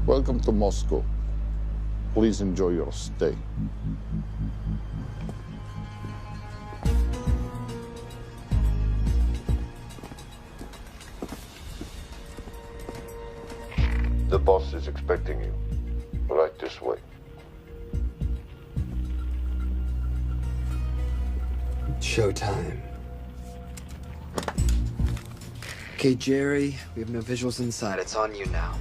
Welcome to Moscow. Please enjoy your stay. The boss is expecting you. Right this way. Showtime. Okay, Jerry, we have no visuals inside. It's on you now.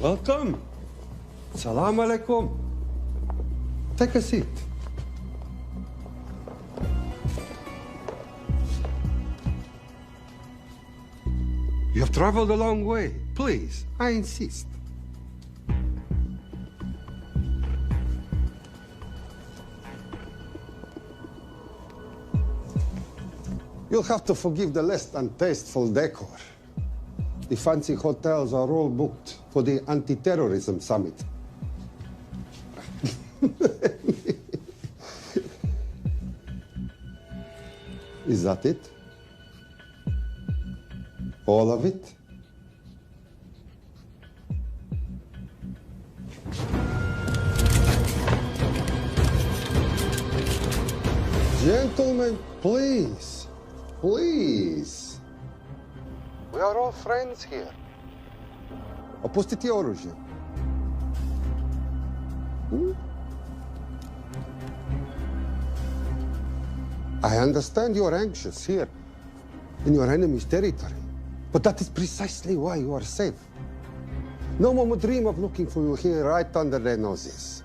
Welcome. Salam alaikum. Take a seat. You have traveled a long way. Please, I insist. You'll have to forgive the less than tasteful decor. The fancy hotels are all booked for the anti-terrorism summit. Is that it? All of it? Gentlemen, please, please. We are all friends here. Опустите оружие. I understand you're anxious here in your enemy's territory, but that is precisely why you are safe. No one would dream of looking for you here right under their noses.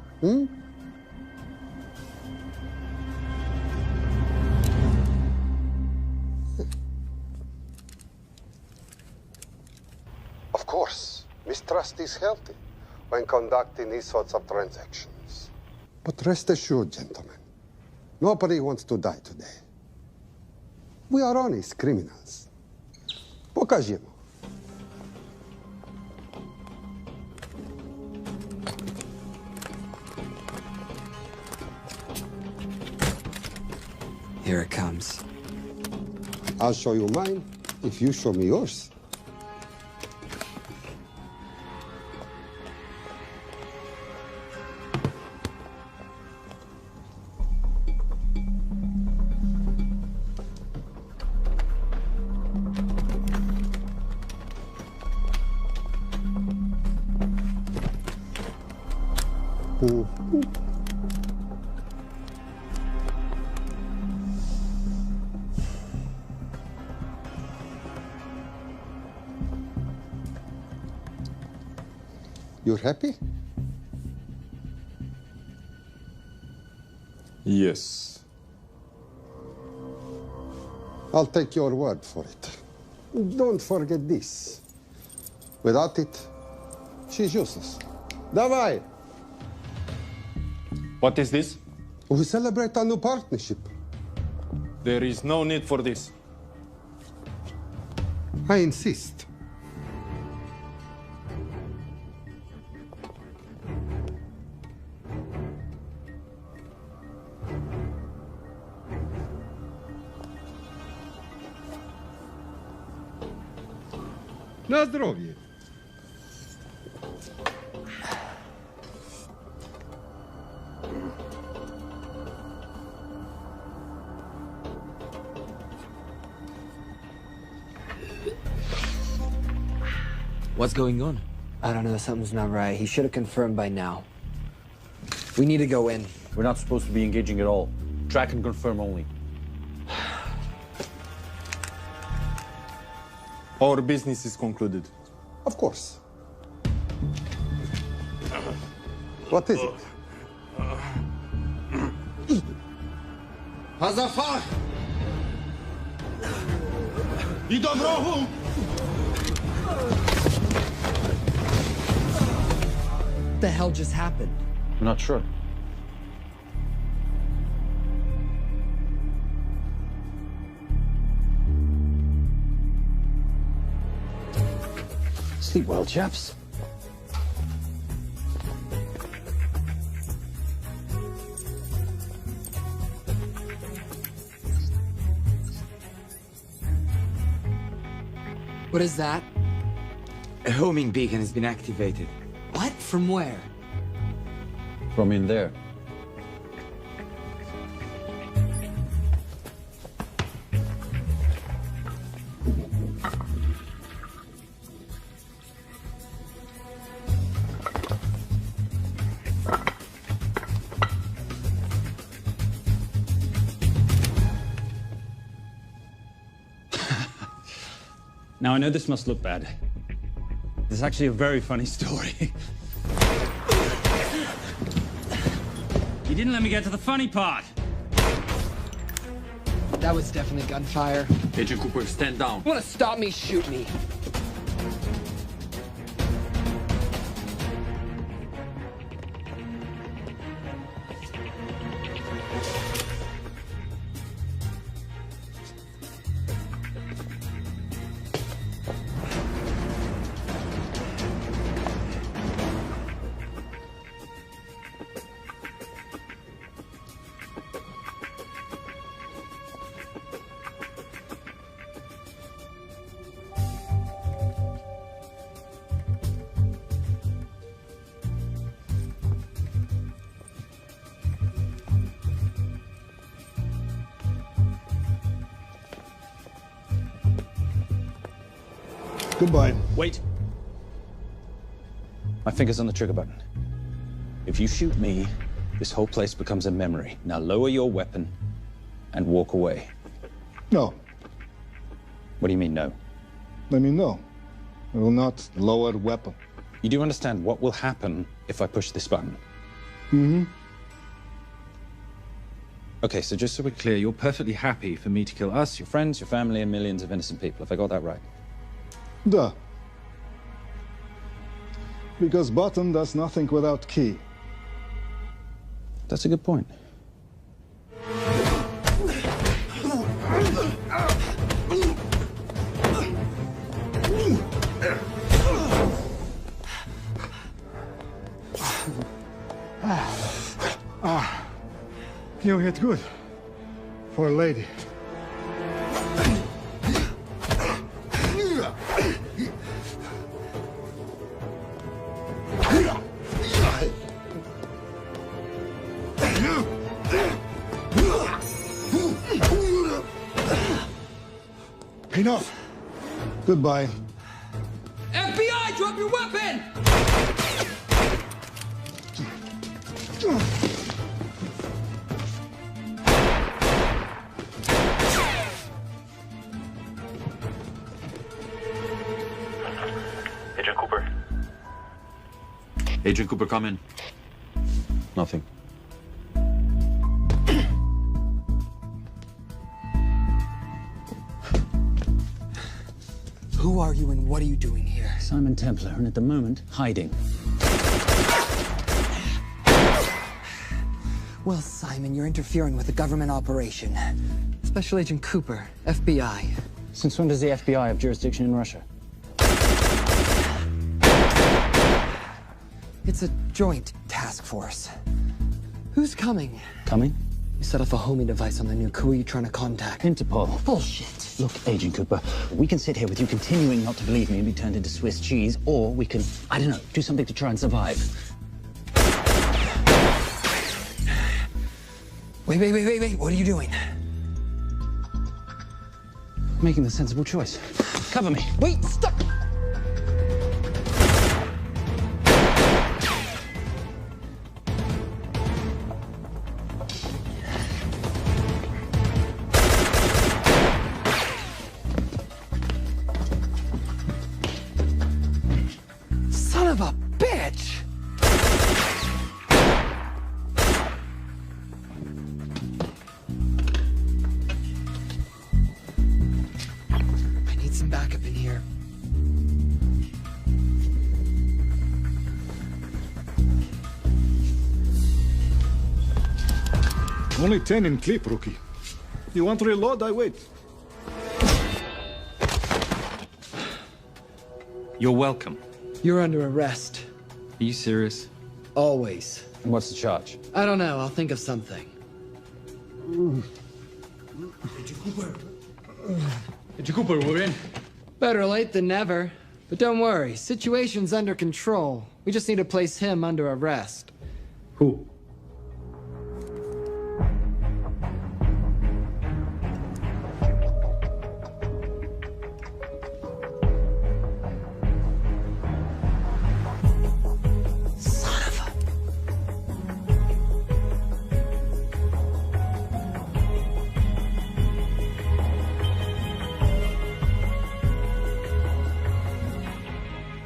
Of course, mistrust is healthy when conducting these sorts of transactions. But rest assured, gentlemen, nobody wants to die today. We are honest criminals. Покажемо. Here it comes. I'll show you mine if you show me yours. You're happy? Yes. I'll take your word for it. Don't forget this. Without it, she's useless. Давай! What is this? We celebrate our new partnership. There is no need for this. I insist. На здоровье. What's going on? I don't know. Something's not right. He should have confirmed by now. We need to go in. We're not supposed to be engaging at all. Track and confirm only. Our business is concluded. Of course. What is it? Hazafar! You don't know who? What the hell just happened? I'm not sure. Sleep well, chaps. What is that? A homing beacon has been activated. What? From where? From in there. Now, I know this must look bad. This is actually a very funny story. You didn't let me get to the funny part. That was definitely gunfire. Agent Cooper, stand down. You wanna stop me, shoot me. Goodbye. Wait. My finger's on the trigger button. If you shoot me, this whole place becomes a memory. Now lower your weapon and walk away. No. What do you mean, no? I mean, no. I will not lower weapon. You do understand what will happen if I push this button? Mm-hmm. Okay, so just so we're clear, you're perfectly happy for me to kill us, your friends, your family, and millions of innocent people. Have I got that right? Duh. Because button does nothing without key. That's a good point. You hit good. For a lady. Enough. Goodbye. FBI, drop your weapon! Agent Cooper. Agent Cooper, come in. Nothing. Who are you and what are you doing here? Simon Templar, and at the moment, hiding. Well, Simon, you're interfering with a government operation. Special Agent Cooper, FBI. Since when does the FBI have jurisdiction in Russia? It's a joint task force. Who's coming? Coming? You set off a homing device on the nuke. Who are you trying to contact? Interpol. Bullshit. Look, Agent Cooper, we can sit here with you continuing not to believe me and be turned into Swiss cheese, or we can, I don't know, do something to try and survive. Wait. What are you doing? Making the sensible choice. Cover me. Wait, stop! Son of a bitch! Only 10 in clip, rookie. You want to reload? I wait. You're welcome. You're under arrest. Are you serious? Always. And what's the charge? I don't know. I'll think of something. Cooper, we're in. Better late than never. But don't worry. Situation's under control. We just need to place him under arrest. Who? Son of a...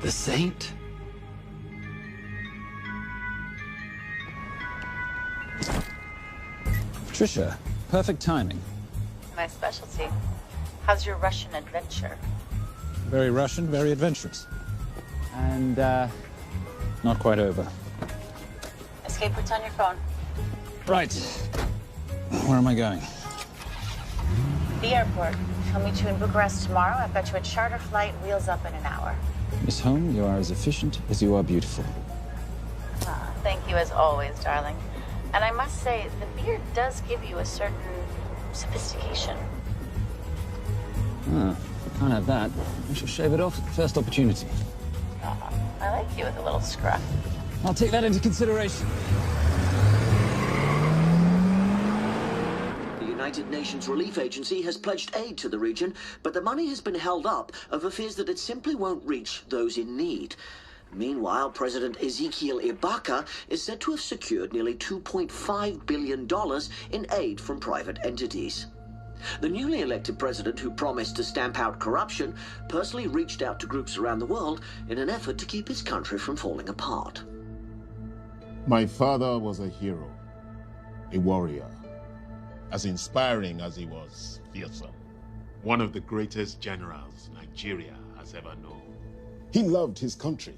The Saint? Patricia, perfect timing. My specialty. How's your Russian adventure? Very Russian, very adventurous. And, not quite over. Escape routes on your phone. Right. Where am I going? The airport. I'll meet you in Bucharest tomorrow. I've got you a charter flight, wheels up in an hour. Miss Holmes, you are as efficient as you are beautiful. Ah, thank you as always, darling. And I must say, the beard does give you a certain sophistication. Ah, if I can't have that, I shall shave it off at the first opportunity. I like you with a little scruff. I'll take that into consideration. The United Nations Relief Agency has pledged aid to the region, but the money has been held up over fears that it simply won't reach those in need. Meanwhile, President Ezekiel Ibaka is said to have secured nearly $2.5 billion in aid from private entities. The newly elected president, who promised to stamp out corruption, personally reached out to groups around the world in an effort to keep his country from falling apart. My father was a hero, a warrior, as inspiring as he was fearsome. One of the greatest generals Nigeria has ever known. He loved his country.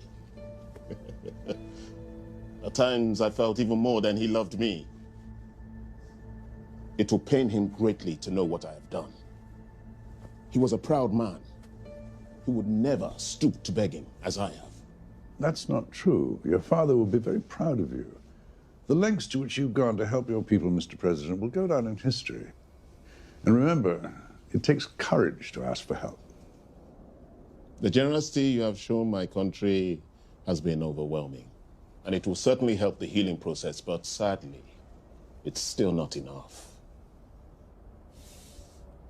At times, I felt even more than he loved me. It will pain him greatly to know what I have done. He was a proud man who would never stoop to begging as I have. That's not true. Your father will be very proud of you. The lengths to which you've gone to help your people, Mr. President, will go down in history. And remember, it takes courage to ask for help. The generosity you have shown my country has been overwhelming, and it will certainly help the healing process, but sadly, it's still not enough.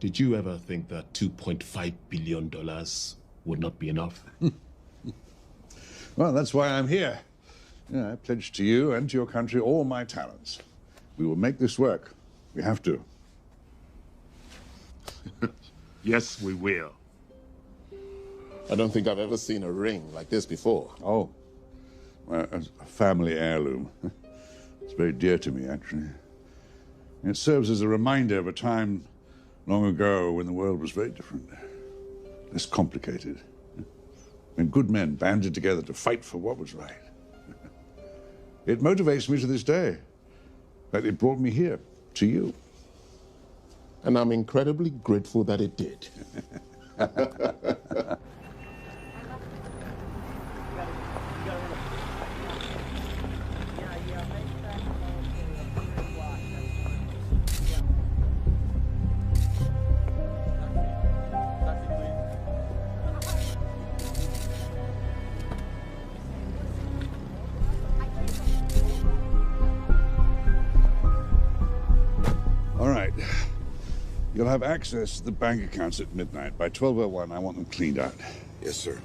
Did you ever think that $2.5 billion would not be enough? Well, that's why I'm here. I pledge to you and to your country all my talents. We will make this work. We have to. Yes, we will. I don't think I've ever seen a ring like this before. Oh, well, a family heirloom. It's very dear to me, actually. It serves as a reminder of a time long ago when the world was very different, less complicated, when good men banded together to fight for what was right. It motivates me to this day. That it brought me here, to you. And I'm incredibly grateful that it did. All right. You'll have access to the bank accounts at midnight. By 12:01, I want them cleaned out. Yes, sir.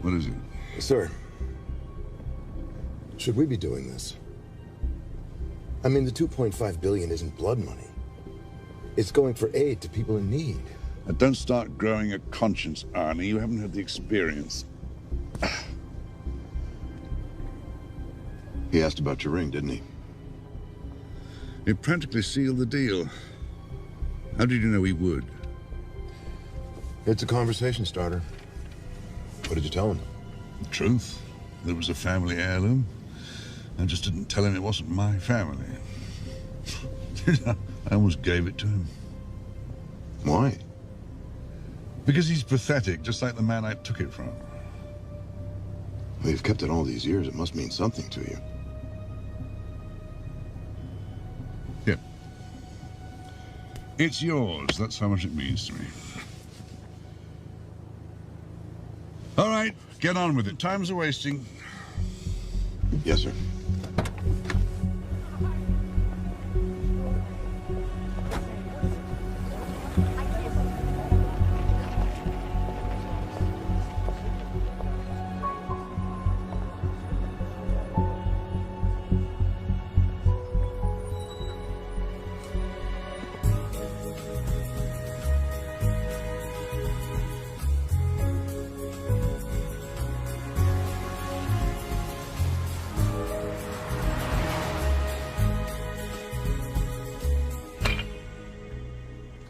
What is it? Sir, should we be doing this? I mean, the $2.5 billion isn't blood money. It's going for aid to people in need. Now, don't start growing a conscience, Arnie. You haven't had the experience. He asked about your ring, didn't he? It practically sealed the deal. How did you know he would? It's a conversation starter. What did you tell him? The truth. That it was a family heirloom. I just didn't tell him it wasn't my family. I almost gave it to him. Why? Because he's pathetic, just like the man I took it from. Well, you've kept it all these years. It must mean something to you. Yeah. It's yours. That's how much it means to me. All right, get on with it. Time's a wasting. Yes, sir.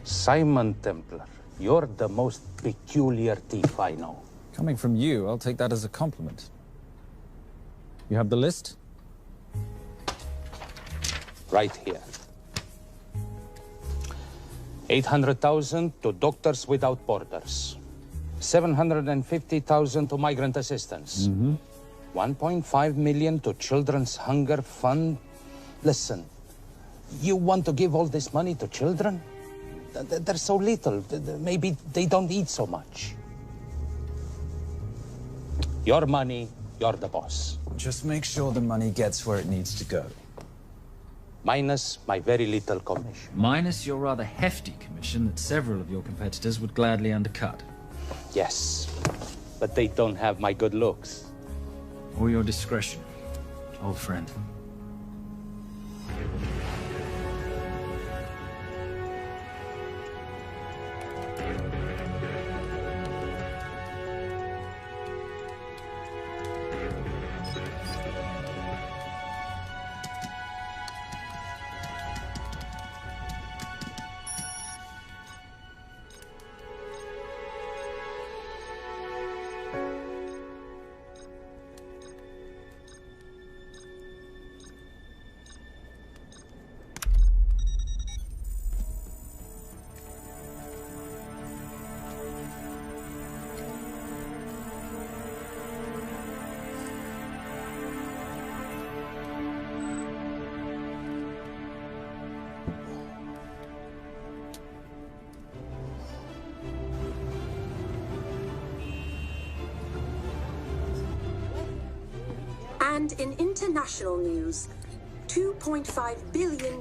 Simon Templar, you're the most peculiar thief I know. Coming from you, I'll take that as a compliment. You have the list? Right here. 800,000 to Doctors Without Borders. 750,000 to migrant assistance. 1.5 million to Children's Hunger Fund. Listen, you want to give all this money to children? They're so little. Maybe they don't eat so much. Your money, you're the boss. Just make sure the money gets where it needs to go. Minus my very little commission. Minus your rather hefty commission that several of your competitors would gladly undercut. Yes, but they don't have my good looks. Or your discretion, old friend. And in international news, $2.5 billion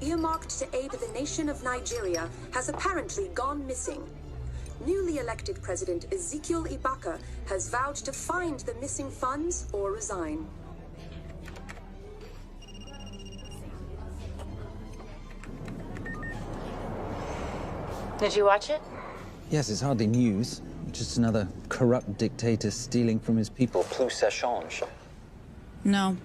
earmarked to aid the nation of Nigeria has apparently gone missing. Newly elected President Ezekiel Ibaka has vowed to find the missing funds or resign. Did you watch it? Yes, it's hardly news. Just another corrupt dictator stealing from his people. Plus ça change. No,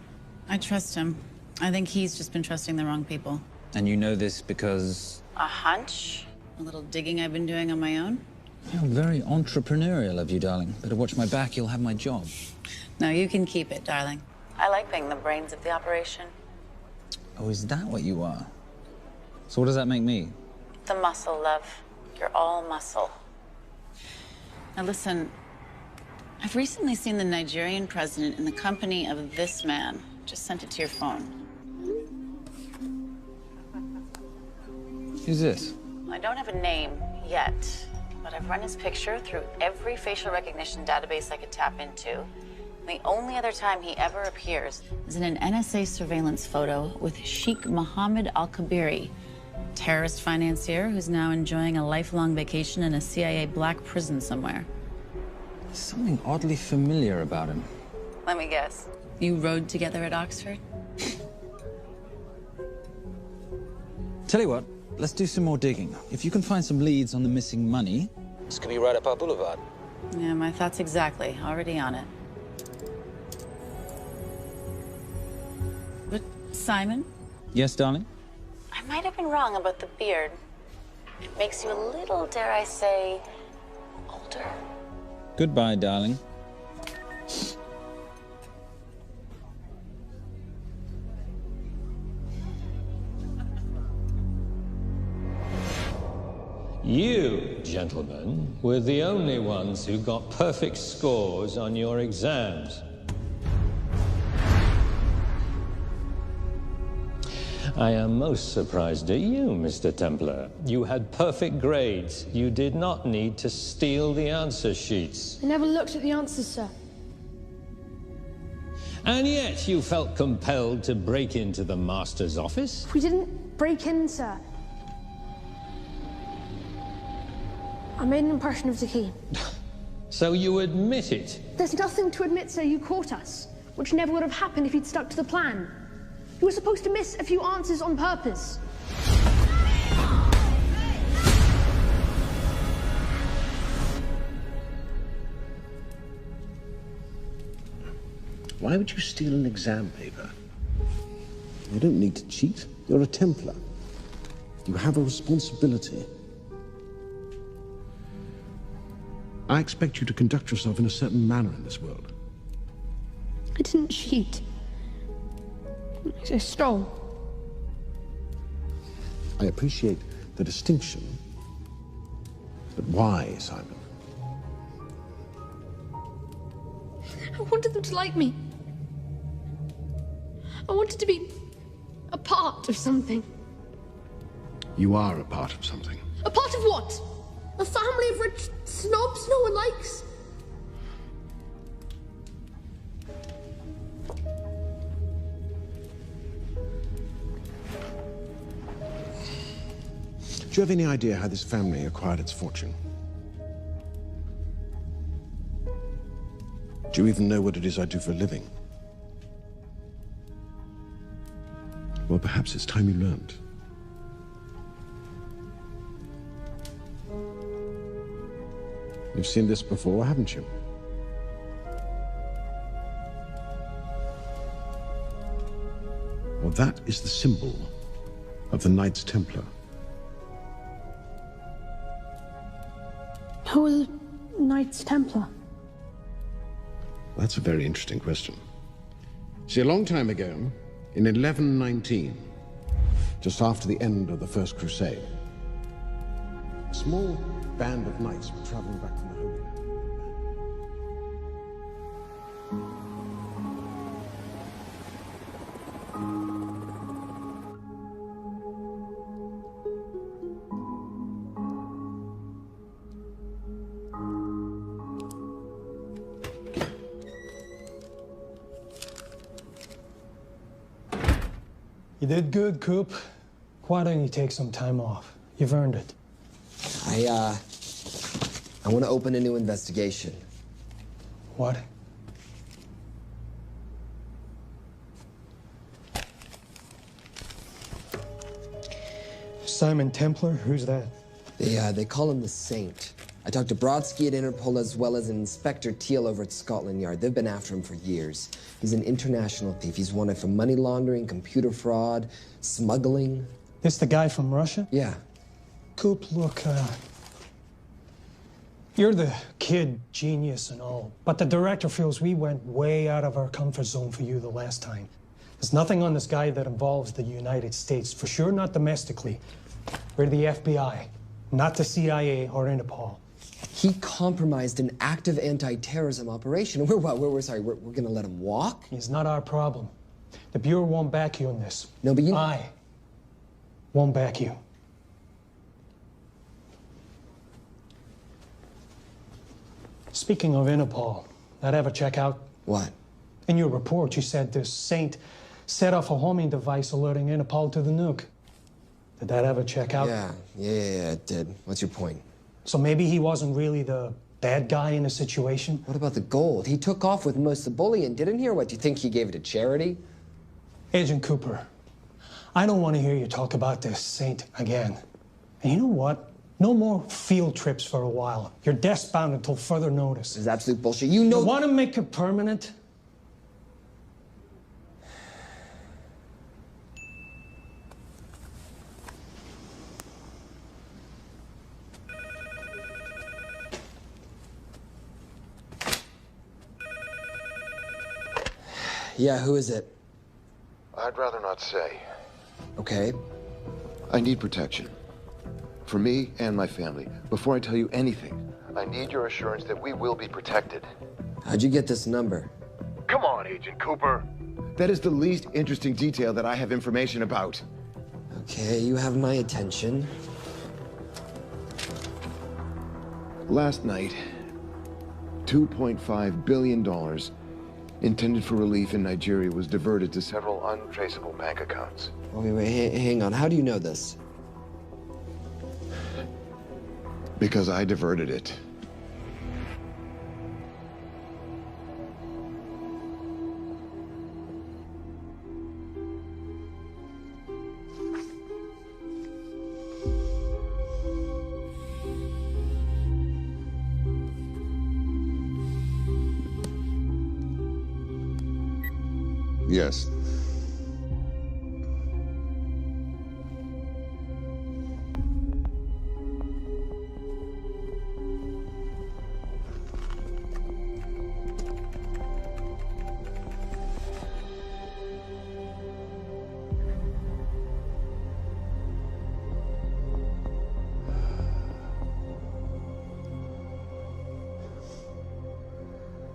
I trust him. I think he's just been trusting the wrong people. And you know this because... A hunch? A little digging I've been doing on my own? You're very entrepreneurial of you, darling. Better watch my back, you'll have my job. No, you can keep it, darling. I like being the brains of the operation. Oh, is that what you are? So what does that make me? The muscle, love. You're all muscle. Now listen, I've recently seen the Nigerian president in the company of this man. Just sent it to your phone. Who's this? I don't have a name yet, but I've run his picture through every facial recognition database I could tap into. The only other time he ever appears is in an NSA surveillance photo with Sheikh Mohammed Al-Kabiri, terrorist financier who's now enjoying a lifelong vacation in a CIA black prison somewhere. There's something oddly familiar about him. Let me guess. You rode together at Oxford? Tell you what, let's do some more digging. If you can find some leads on the missing money, this could be right up our boulevard. Yeah, my thoughts exactly. Already on it. Simon? Yes, darling? I might have been wrong about the beard. It makes you a little, dare I say, older. Goodbye, darling. You, gentlemen, were the only ones who got perfect scores on your exams. I am most surprised at you, Mr. Templar. You had perfect grades. You did not need to steal the answer sheets. I never looked at the answers, sir. And yet you felt compelled to break into the master's office? We didn't break in, sir. I made an impression of the key. So you admit it? There's nothing to admit, sir. You caught us, which never would have happened if you'd stuck to the plan. You were supposed to miss a few answers on purpose. Why would you steal an exam paper? You don't need to cheat. You're a Templar. You have a responsibility. I expect you to conduct yourself in a certain manner in this world. I didn't cheat. I stole. I appreciate the distinction. But why, Simon? I wanted them to like me. I wanted to be a part of something. You are a part of something. A part of what? A family of rich snobs no one likes? Do you have any idea how this family acquired its fortune? Do you even know what it is I do for a living? Well, perhaps it's time you learned. You've seen this before, haven't you? Well, that is the symbol of the Knights Templar. Who are the Knights Templar? That's a very interesting question. See, a long time ago, in 1119, just after the end of the First Crusade, a small band of knights were traveling back from the Holy Land. You did good, Coop. Why don't you take some time off? You've earned it. I want to open a new investigation. What? Simon Templar? Who's that? They call him the Saint. I talked to Brodsky at Interpol as well as Inspector Teal over at Scotland Yard. They've been after him for years. He's an international thief. He's wanted for money laundering, computer fraud, smuggling. This the guy from Russia? Yeah. Coop, look, you're the kid genius and all, but the director feels we went way out of our comfort zone for you the last time. There's nothing on this guy that involves the United States, for sure not domestically. We're the FBI, not the CIA or Interpol. He compromised an active anti-terrorism operation. We're gonna let him walk? He's not our problem. The Bureau won't back you on this. No, but I won't back you. Speaking of Interpol, that ever check out? What? In your report, you said this Saint set off a homing device alerting Interpol to the nuke. Did that ever check out? Yeah, it did. What's your point? So maybe he wasn't really the bad guy in the situation? What about the gold? He took off with most of the bullion, didn't he? Or what, do you think he gave it to charity? Agent Cooper, I don't want to hear you talk about this Saint again. And you know what? No more field trips for a while. You're desk-bound until further notice. This is absolute bullshit. You know... You want to make it permanent? Yeah, who is it? I'd rather not say. Okay. I need protection. For me and my family. Before I tell you anything, I need your assurance that we will be protected. How'd you get this number? Come on, Agent Cooper. That is the least interesting detail that I have information about. Okay, you have my attention. Last night, $2.5 billion intended for relief in Nigeria was diverted to several untraceable bank accounts. Wait, hang on. How do you know this? Because I diverted it. Yes.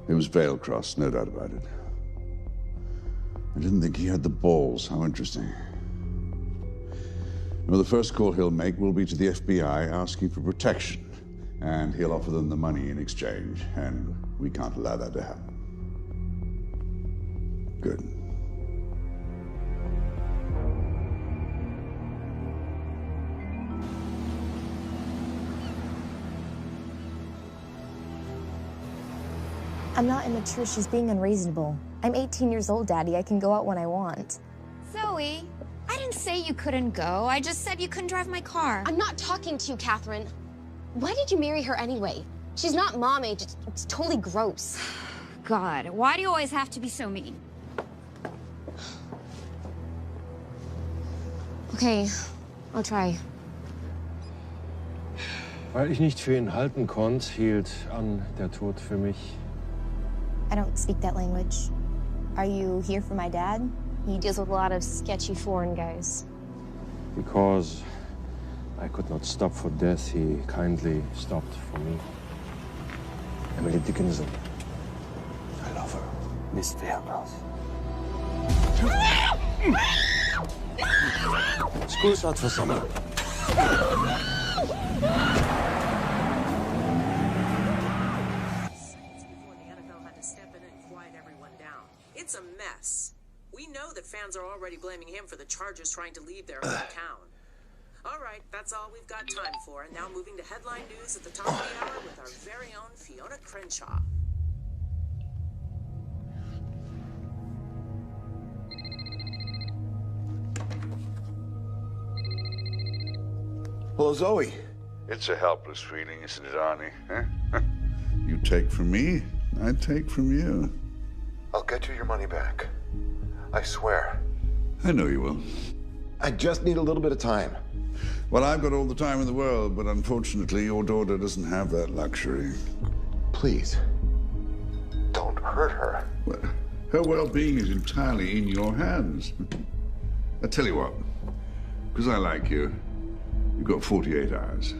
It was veil crossed, no doubt about it. I didn't think he had the balls. How interesting. Well, the first call he'll make will be to the FBI asking for protection. And he'll offer them the money in exchange. And we can't allow that to happen. Good. I'm not immature. She's being unreasonable. I'm 18 years old, Daddy. I can go out when I want. Zoe, I didn't say you couldn't go. I just said you couldn't drive my car. I'm not talking to you, Catherine. Why did you marry her anyway? She's not mom age. It's totally gross. God, why do you always have to be so mean? Okay, I'll try. Weil ich nicht für ihn halten konnte, hielt an der Tod für mich. I don't speak that language. Are you here for my dad? He deals with a lot of sketchy foreign guys. Because I could not stop for death, he kindly stopped for me. Emily Dickinson. I love her. Miss Fairmouth. School's out for summer. It's a mess. We know that fans are already blaming him for the Chargers trying to leave their hometown. All right, that's all we've got time for. And now moving to headline news at the top of the hour with our very own Fiona Crenshaw. Hello, Zoe. It's a helpless feeling, isn't it, Arnie? Huh? You take from me, I take from you. I'll get you your money back. I swear. I know you will. I just need a little bit of time. Well, I've got all the time in the world, but unfortunately, your daughter doesn't have that luxury. Please, don't hurt her. Well, her well-being is entirely in your hands. I tell you what, because I like you, you've got 48 hours.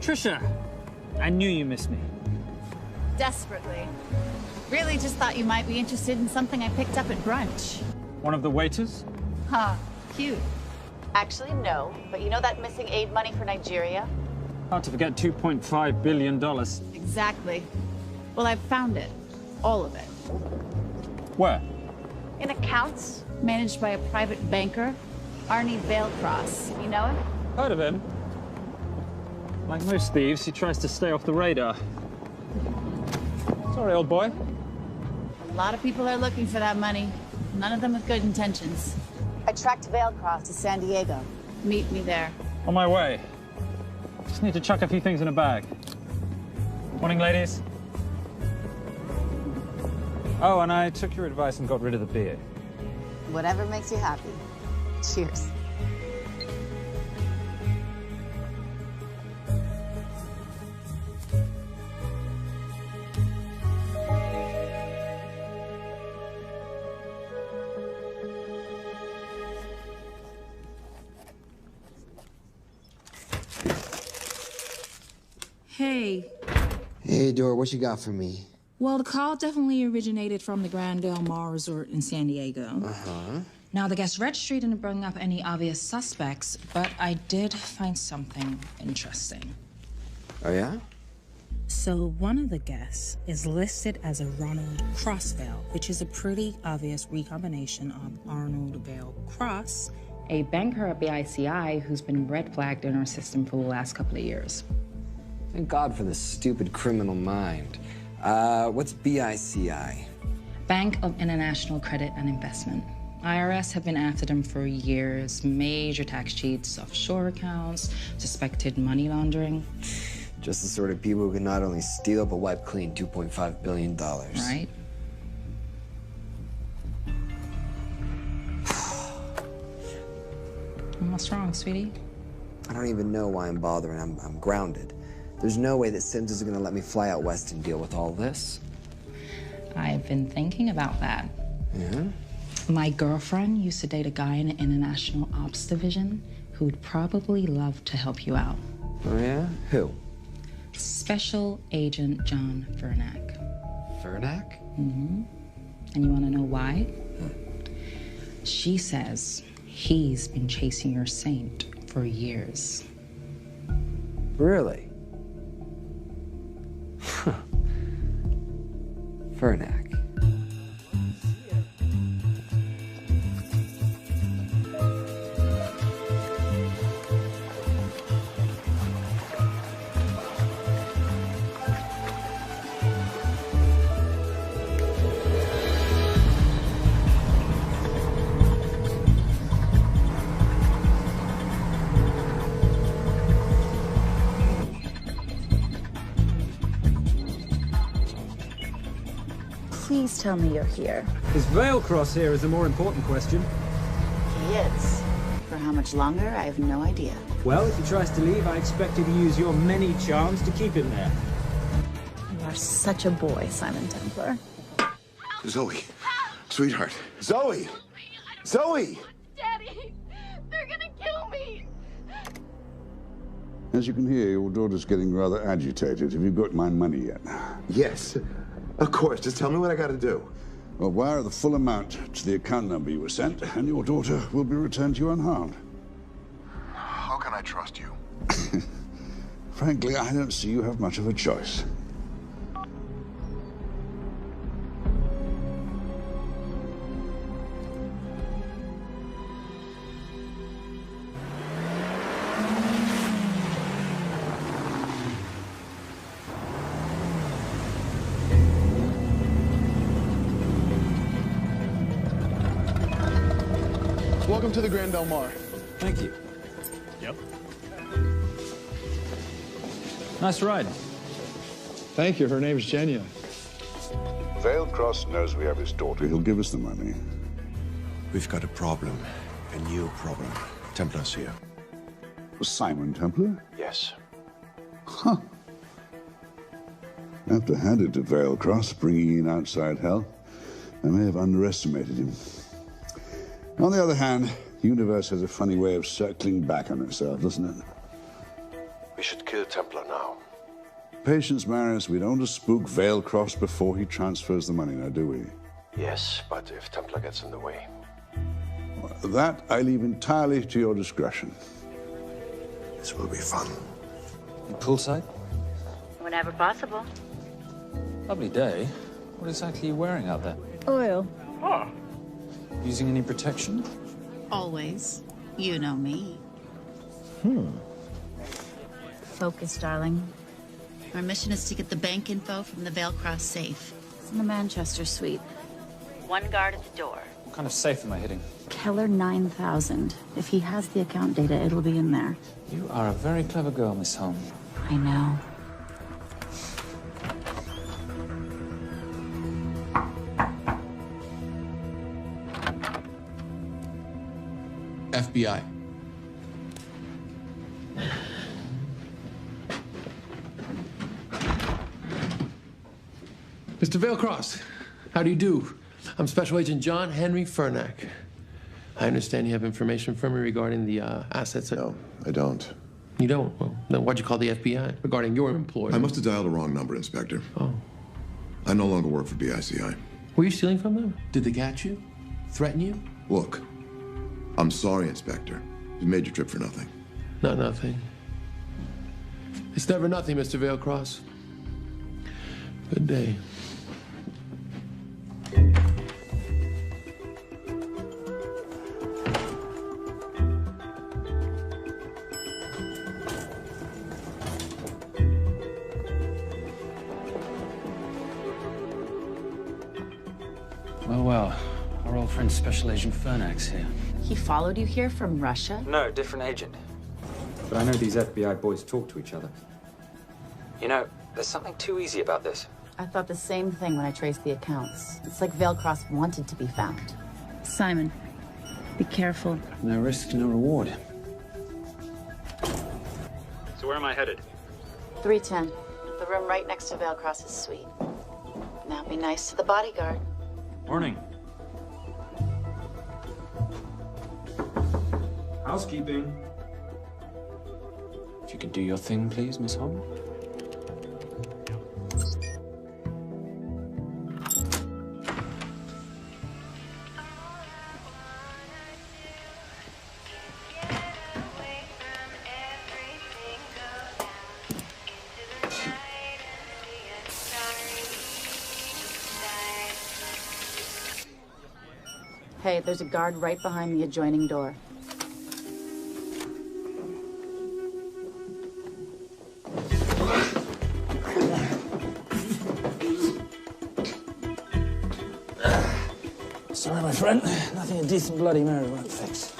Trisha, I knew you missed me. Desperately. Really just thought you might be interested in something I picked up at brunch. One of the waiters? Huh, cute. Actually, no. But you know that missing aid money for Nigeria? Hard to forget $2.5 billion. Exactly. Well, I've found it. All of it. Where? In accounts managed by a private banker, Arnie Vailcross. You know him? Heard of him. Like most thieves, he tries to stay off the radar. Sorry, old boy. A lot of people are looking for that money. None of them with good intentions. I tracked Vailcross to San Diego. Meet me there. On my way. Just need to chuck a few things in a bag. Morning, ladies. Oh, and I took your advice and got rid of the beer. Whatever makes you happy. Cheers. Hey. Hey, Dora, what you got for me? Well, the call definitely originated from the Grand Del Mar Resort in San Diego. Uh-huh. Now, the guest registry didn't bring up any obvious suspects, but I did find something interesting. Oh, yeah? So one of the guests is listed as a Ronald Crossvale, which is a pretty obvious recombination of Arnold Vale Cross, a banker at BICI who's been red flagged in our system for the last couple of years. Thank God for this stupid criminal mind. What's BICI? Bank of International Credit and Investment. IRS have been after them for years. Major tax cheats, offshore accounts, suspected money laundering. Just the sort of people who can not only steal but wipe clean $2.5 billion. Right? What's wrong, sweetie? I don't even know why I'm bothering. I'm grounded. There's no way that Sims is gonna let me fly out west and deal with all this. I've been thinking about that. Yeah? My girlfriend used to date a guy in the International Ops Division who'd probably love to help you out. Oh, yeah? Who? Special Agent John Vernack. Vernack? Mm-hmm. And you want to know why? She says he's been chasing your saint for years. Really? Huh. Vernack. Please tell me you're here. Is Vailcross here is the more important question. He is. For how much longer, I have no idea. Well, if he tries to leave, I expect you to use your many charms to keep him there. You are such a boy, Simon Templar. Zoe. Sweetheart. Zoe! Zoe! Daddy, they're gonna kill me. As you can hear, your daughter's getting rather agitated. Have you got my money yet? Yes. Of course. Just tell me what I gotta do. Well, wire the full amount to the account number you were sent, and your daughter will be returned to you unharmed. How can I trust you? Frankly, I don't see you have much of a choice. Welcome to the Grand Del Mar. Thank you. Yep. Nice ride. Thank you. Her name's Genya. Vailcross knows we have his daughter. He'll give us the money. We've got a problem. A new problem. Templar's here. Simon Templar? Yes. Huh. I have to hand it to Vailcross, bringing in outside help. I may have underestimated him. On the other hand, the universe has a funny way of circling back on itself, doesn't it? We should kill Templar now. Patience, Marius. We don't want to spook Vailcross before he transfers the money, now, do we? Yes, but if Templar gets in the way. That I leave entirely to your discretion. This will be fun. Poolside? Whenever possible. Lovely day. What exactly are you wearing out there? Oil. Using any protection? Always. You know me. Focus, darling. Our mission is to get the bank info from the Vale Cross safe. It's in the Manchester suite. One guard at the door. What kind of safe am I hitting? Keller 9000. If he has the account data, it'll be in there. You are a very clever girl, Miss Holm. I know. FBI. Mr. Valecross, how do you do? I'm Special Agent John Henry Furnack. I understand you have information from me regarding the assets. No, I don't. You don't? Well, then why'd you call the FBI regarding your employer? I must have dialed the wrong number, Inspector. Oh. I no longer work for BICI. Were you stealing from them? Did they catch you? Threaten you? Look, I'm sorry, Inspector. You made your trip for nothing. Not nothing. It's never nothing, Mr. Valecross. Good day. Well, our old friend Special Agent Furnack's here. He followed you here from Russia? No, different agent. But I know these FBI boys talk to each other. You know, there's something too easy about this. I thought the same thing when I traced the accounts. It's like Valecross wanted to be found. Simon, be careful. No risk, no reward. So where am I headed? 310. The room right next to Valecross's suite. Now be nice to the bodyguard. Morning. Housekeeping. If you could do your thing, please, Miss Holm. Hey, there's a guard right behind the adjoining door. Sorry, my friend. Nothing a decent Bloody Mary won't fix.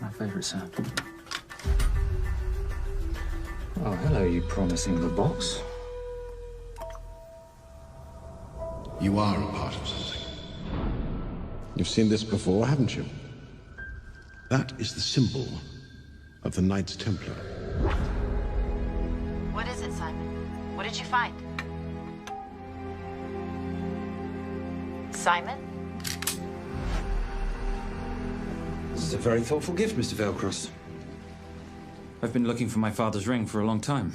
My favorite sound. Oh, hello, you promising little box. You are a part of something. You've seen this before, haven't you? That is the symbol of the Knights Templar. What is it, Simon? What did you find? Simon? This is a very thoughtful gift, Mr. Valecross. I've been looking for my father's ring for a long time.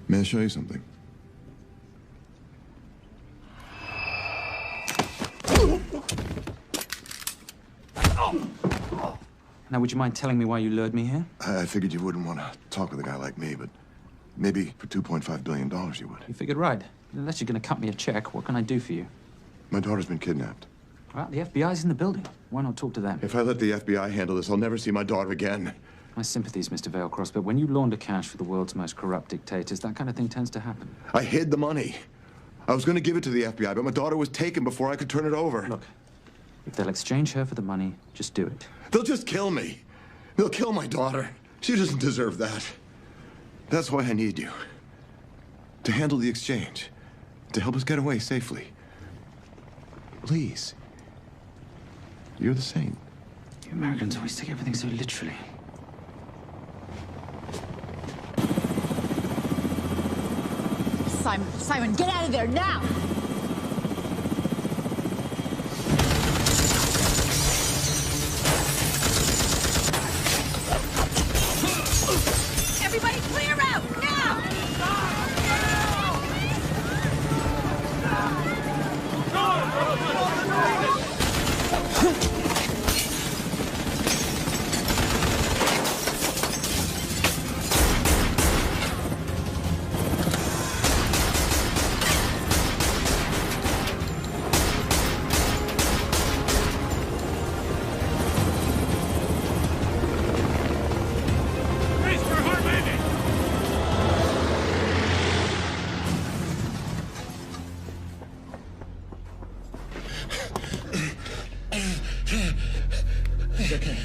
May I show you something? Now, would you mind telling me why you lured me here? I figured you wouldn't want to talk with a guy like me, but maybe for $2.5 billion you would. You figured right. Unless you're going to cut me a check, what can I do for you? My daughter's been kidnapped. Well, the FBI's in the building. Why not talk to them? If I let the FBI handle this, I'll never see my daughter again. My sympathies, Mr. Valecross, but when you launder cash for the world's most corrupt dictators, that kind of thing tends to happen. I hid the money. I was going to give it to the FBI, but my daughter was taken before I could turn it over. Look, if they'll exchange her for the money, just do it. They'll just kill me. They'll kill my daughter. She doesn't deserve that. That's why I need you. To handle the exchange. To help us get away safely. Please. You're the saint. You Americans always take everything so literally. Simon, get out of there now! Everybody clear out, now!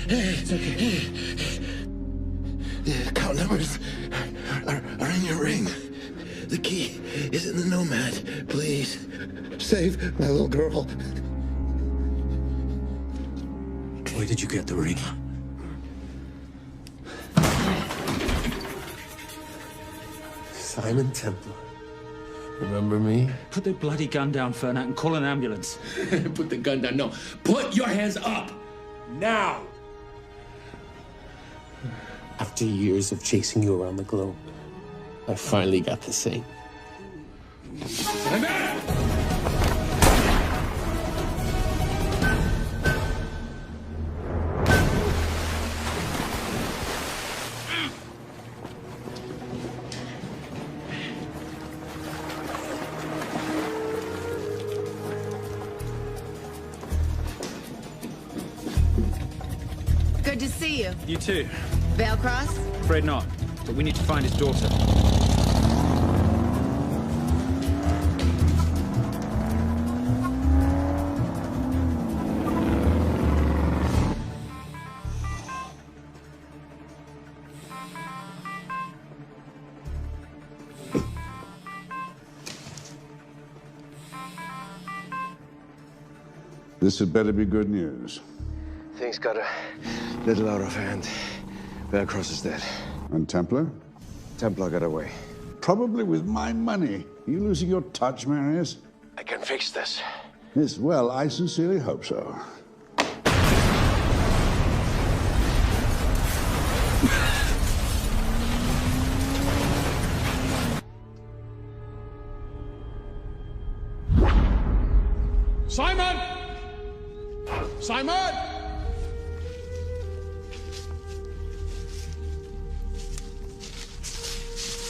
It's okay. The account numbers are in your ring. The key is in the Nomad. Please, save my little girl. Where did you get the ring? Simon Templar. Remember me? Put the bloody gun down, Fernak, and call an ambulance. Put the gun down. No. Put your hands up! Now! After years of chasing you around the globe, I finally got the same. Good to see you. You too. Vale Cross? Afraid not, but we need to find his daughter. This had better be good news. Things got a little out of hand. Vale Cross is dead. And Templar? Templar got away. Probably with my money. You losing your touch, Marius? I can fix this. Yes, well, I sincerely hope so. Simon! Simon!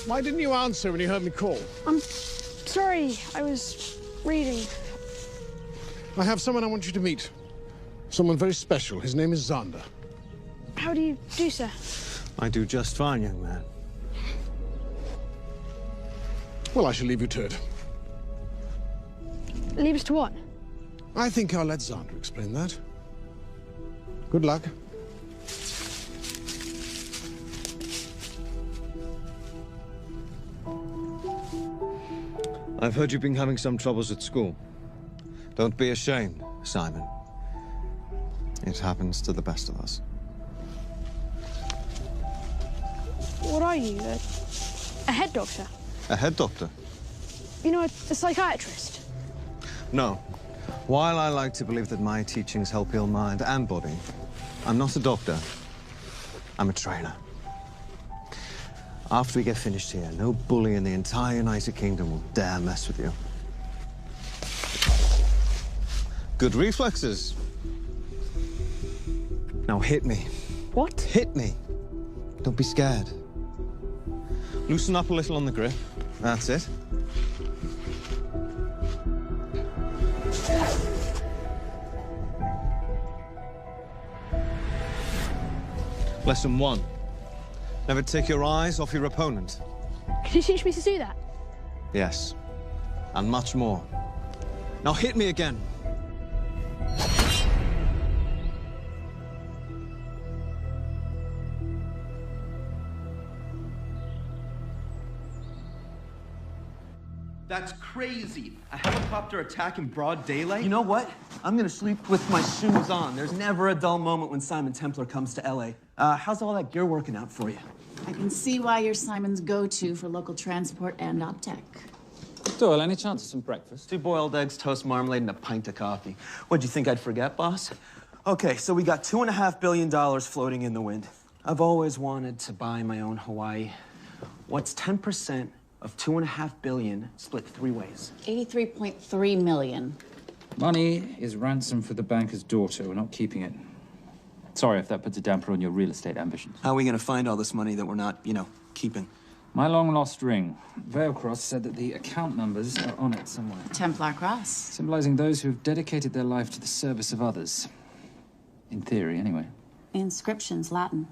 Why didn't you answer when you heard me call? I'm sorry, I was reading. I have someone I want you to meet. Someone very special. His name is Zander. How do you do, sir? I do just fine, young man. Well, I shall leave you to it. Leave us to what? I think I'll let Zander explain that. Good luck. I've heard you've been having some troubles at school. Don't be ashamed, Simon. It happens to the best of us. What are you, a head doctor? A head doctor? You know, a psychiatrist? No. While I like to believe that my teachings help heal mind and body, I'm not a doctor. I'm a trainer. After we get finished here, no bully in the entire United Kingdom will dare mess with you. Good reflexes. Now hit me. What? Hit me. Don't be scared. Loosen up a little on the grip. That's it. Lesson 1. Never take your eyes off your opponent. Can you teach me to do that? Yes. And much more. Now hit me again. That's crazy. A helicopter attack in broad daylight? You know what? I'm gonna sleep with my shoes on. There's never a dull moment when Simon Templar comes to LA. How's all that gear working out for you? I can see why you're Simon's go-to for local transport and OpTech. Doyle, any chance of some breakfast? 2 boiled eggs, toast, marmalade, and a pint of coffee. What'd you think I'd forget, boss? Okay, so we got $2.5 billion floating in the wind. I've always wanted to buy my own Hawaii. What's 10% of $2.5 billion split 3 ways? 83.3 million. Money is ransom for the banker's daughter. We're not keeping it. Sorry if that puts a damper on your real estate ambitions. How are we gonna find all this money that we're not, keeping? My long-lost ring. Veilcross said that the account numbers are on it somewhere. Templar Cross. Symbolizing those who have dedicated their life to the service of others. In theory, anyway. The inscription's Latin.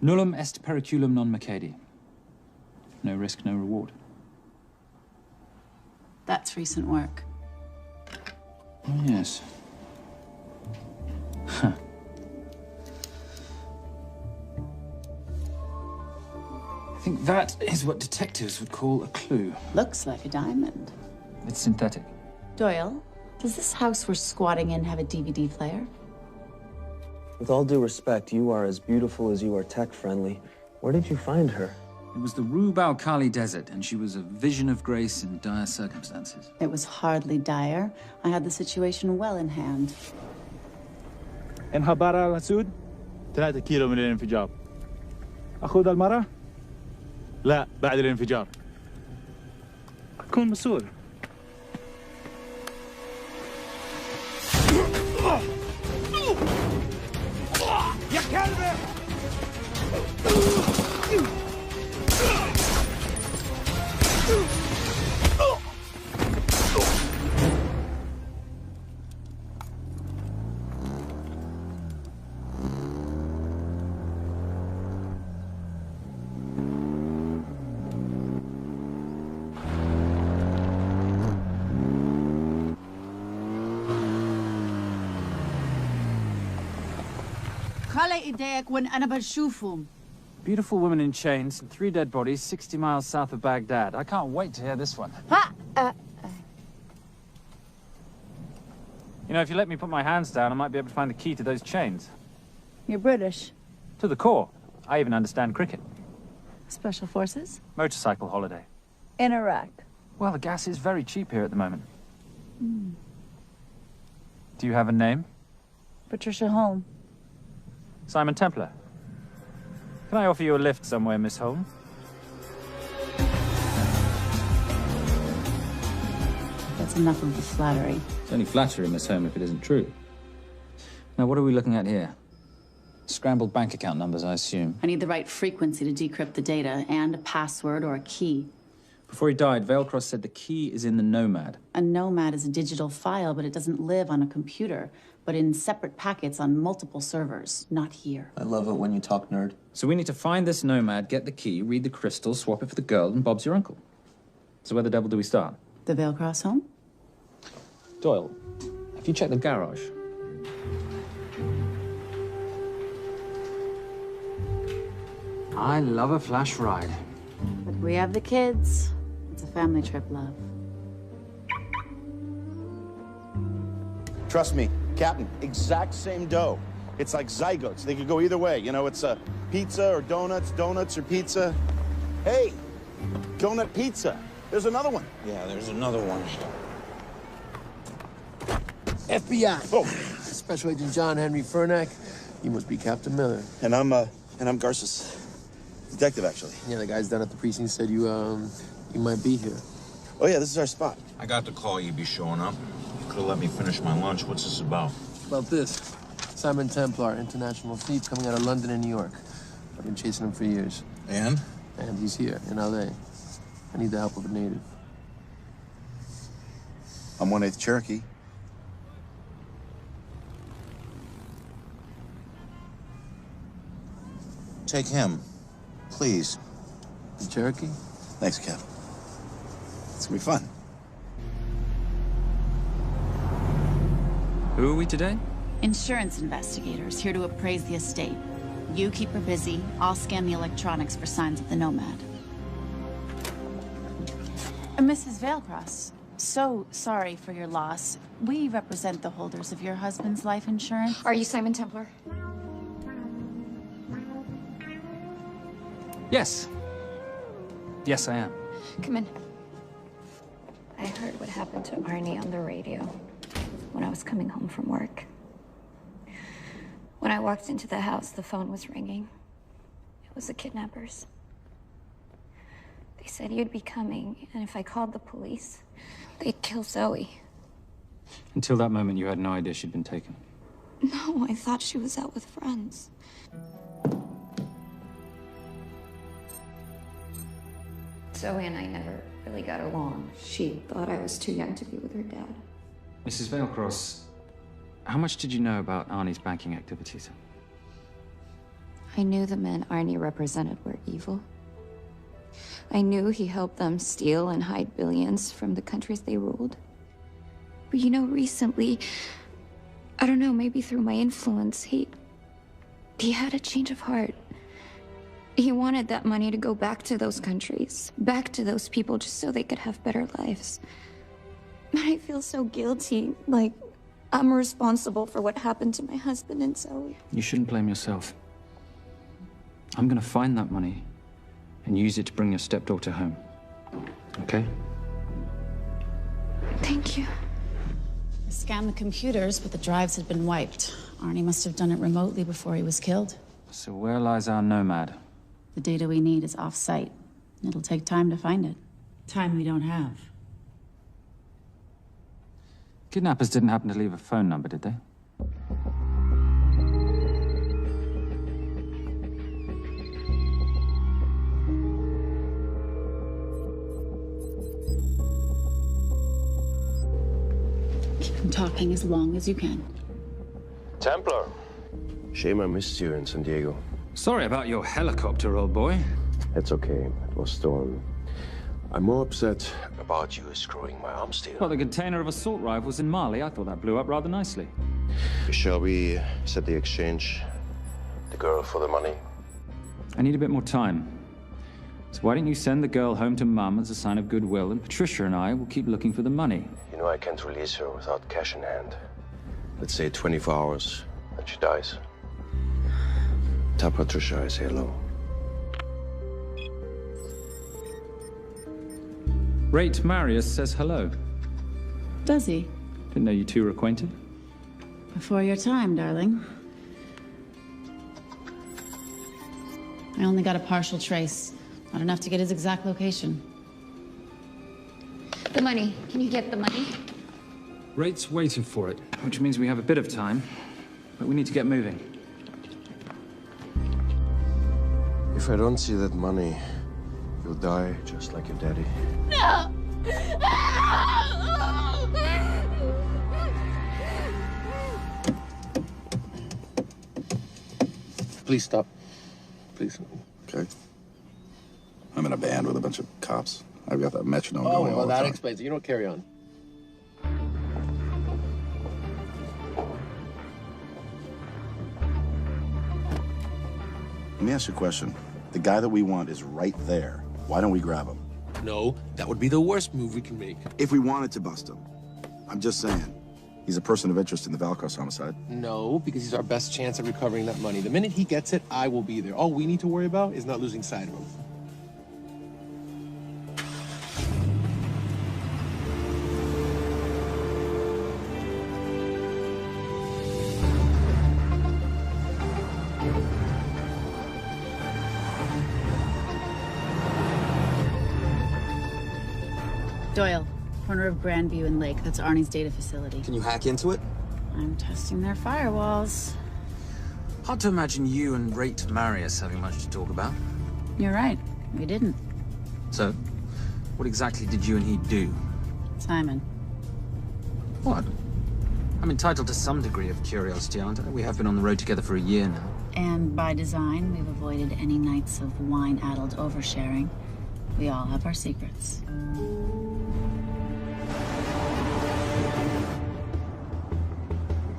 Nullum est periculum non mercedi. No risk, no reward. That's recent work. Oh, yes. Huh. I think that is what detectives would call a clue. Looks like a diamond. It's synthetic. Doyle, does this house we're squatting in have a DVD player? With all due respect, you are as beautiful as you are tech-friendly. Where did you find her? It was the Rub al-Khali Desert, and she was a vision of grace in dire circumstances. It was hardly dire. I had the situation well in hand. انخبار على السود 3 كيلو من الانفجار. أخذ المرة؟ لا بعد الانفجار. كن مسؤول. يا كلب! Beautiful woman in chains and 3 dead bodies 60 miles south of Baghdad. I can't wait to hear this one. You know, if you let me put my hands down, I might be able to find the key to those chains. You're British. To the core. I even understand cricket. Special Forces? Motorcycle holiday. In Iraq. Well, the gas is very cheap here at the moment. Do you have a name? Patricia Holm. Simon Templar. Can I offer you a lift somewhere, Miss Holm? That's enough of the flattery. It's only flattery, Miss Holm, if it isn't true. Now, what are we looking at here? Scrambled bank account numbers, I assume. I need the right frequency to decrypt the data and a password or a key. Before he died, Veilcross said the key is in the Nomad. A Nomad is a digital file, but it doesn't live on a computer, but in separate packets on multiple servers, not here. I love it when you talk nerd. So we need to find this Nomad, get the key, read the crystal, swap it for the girl, and Bob's your uncle. So where the devil do we start? The Veilcross home? Doyle, have you checked the garage? I love a flash ride. But we have the kids. It's a family trip, love. Trust me, Captain, exact same dough. It's like zygotes. They could go either way. You know, it's a pizza or donuts, donuts or pizza. Hey, donut pizza. There's another one. Yeah, there's another one. FBI. Oh. Special Agent John Henry Furnack. You must be Captain Miller. And I'm Garces. Detective, actually. Yeah, the guys down at the precinct said you might be here. Oh, yeah, this is our spot. I got the call you'd be showing up. You could have let me finish my lunch. What's this about? About this. Simon Templar, international thief coming out of London and New York. I've been chasing him for years. And? And he's here, in L.A. I need the help of a native. I'm 1/8 Cherokee. Take him, please. The Cherokee? Thanks, Cap. It's gonna be fun. Who are we today? Insurance investigators here to appraise the estate. You keep her busy. I'll scan the electronics for signs of the Nomad. Mrs. Veilcross, so sorry for your loss. We represent the holders of your husband's life insurance. Are you Simon Templar? Yes. Yes, I am. Come in. I heard what happened to Arnie on the radio when I was coming home from work. When I walked into the house, the phone was ringing. It was the kidnappers. They said you'd be coming, and if I called the police, they'd kill Zoe. Until that moment, you had no idea she'd been taken. No, I thought she was out with friends. Zoe and I never really got along. She thought I was too young to be with her dad. Mrs. Vailcross, how much did you know about Arnie's banking activities? I knew the men Arnie represented were evil. I knew he helped them steal and hide billions from the countries they ruled. But you know, recently, I don't know, maybe through my influence, he had a change of heart. He wanted that money to go back to those countries, back to those people, just so they could have better lives. But I feel so guilty, like I'm responsible for what happened to my husband and Zoe. You shouldn't blame yourself. I'm gonna find that money and use it to bring your stepdaughter home. Okay? Thank you. I scanned the computers, but the drives had been wiped. Arnie must have done it remotely before he was killed. So where lies our nomad? The data we need is off-site. It'll take time to find it. Time we don't have. Kidnappers didn't happen to leave a phone number, did they? Keep him talking as long as you can. Templar. Shame I missed you in San Diego. Sorry about your helicopter, old boy. It's okay. It was stolen. I'm more upset about you screwing my arms deal. Well, the container of assault rifles in Mali, I thought that blew up rather nicely. Shall we set the exchange? The girl for the money? I need a bit more time. So why don't you send the girl home to Mum as a sign of goodwill, and Patricia and I will keep looking for the money. You know I can't release her without cash in hand. Let's say 24 hours, then she dies. Tell Patricia I say hello. Rate Marius says hello. Does he? Didn't know you two were acquainted. Before your time, darling. I only got a partial trace. Not enough to get his exact location. The money. Can you get the money? Rate's waiting for it. Which means we have a bit of time, but we need to get moving. If I don't see that money, you'll die just like your daddy. No! Please stop. Please. Okay. I'm in a band with a bunch of cops. I've got that metronome going all well, the that time. explains it. You don't carry on. Let me ask you a question. The guy that we want is right there. Why don't we grab him? No, that would be the worst move we can make. If we wanted to bust him. I'm just saying. He's a person of interest in the Valcross homicide. No, because he's our best chance at recovering that money. The minute he gets it, I will be there. All we need to worry about is not losing sight of him. Doyle, corner of Grandview and Lake. That's Arnie's data facility. Can you hack into it? I'm testing their firewalls. Hard to imagine you and Rate Marius having much to talk about. You're right. We didn't. So, what exactly did you and he do? Simon. What? I'm entitled to some degree of curiosity, aren't I? We have been on the road together for a year now. And by design, we've avoided any nights of wine-addled oversharing. We all have our secrets.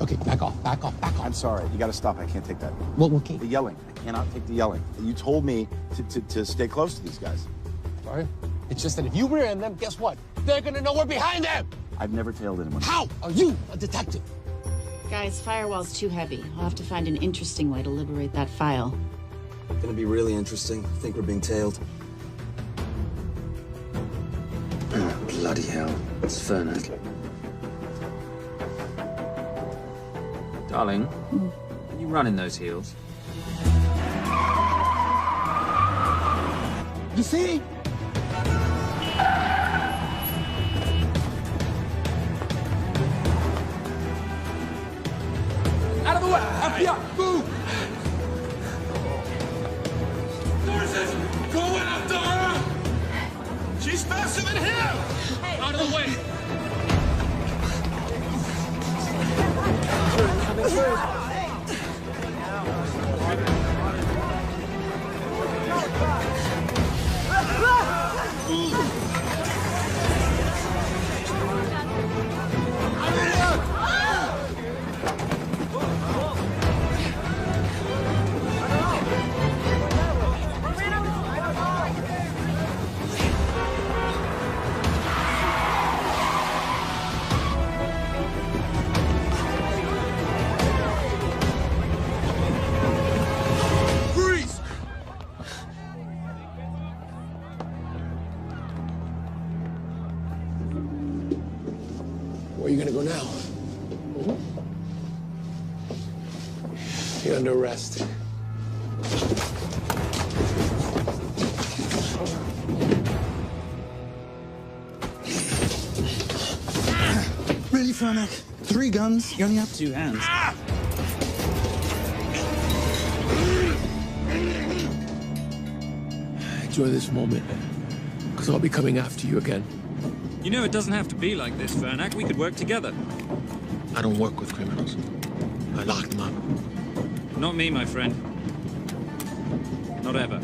Okay, back off, back off, back off. I'm sorry, you gotta stop. I can't take that. Well, okay. The yelling. I cannot take the yelling. You told me to stay close to these guys. Sorry. It's just that if you rear end them, guess what? They're gonna know we're behind them! I've never tailed anyone. How are you a detective? Guys, firewall's too heavy. I'll have to find an interesting way to liberate that file. Gonna be really interesting. I think we're being tailed. The Bloody hell. It's Fernet. Darling, can you run in those heels? You see? Out of the way! FBI! Move! Horses! Go after her! She's faster than him! Out of the way! Coming through. Where are you gonna go now? You're under arrest. Really, Fernac? 3 guns? You only have 2 hands. Enjoy this moment, because I'll be coming after you again. You know, it doesn't have to be like this, Fernac. We could work together. I don't work with criminals. I lock them up. Not me, my friend. Not ever.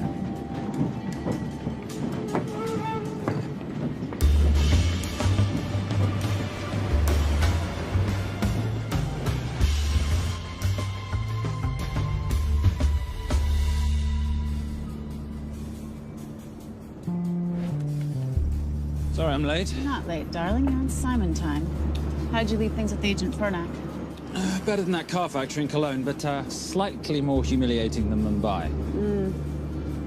Sorry I'm late. You're not late, darling. You're on Simon time. How'd you leave things with Agent Fernac? Better than that car factory in Cologne, but slightly more humiliating than Mumbai.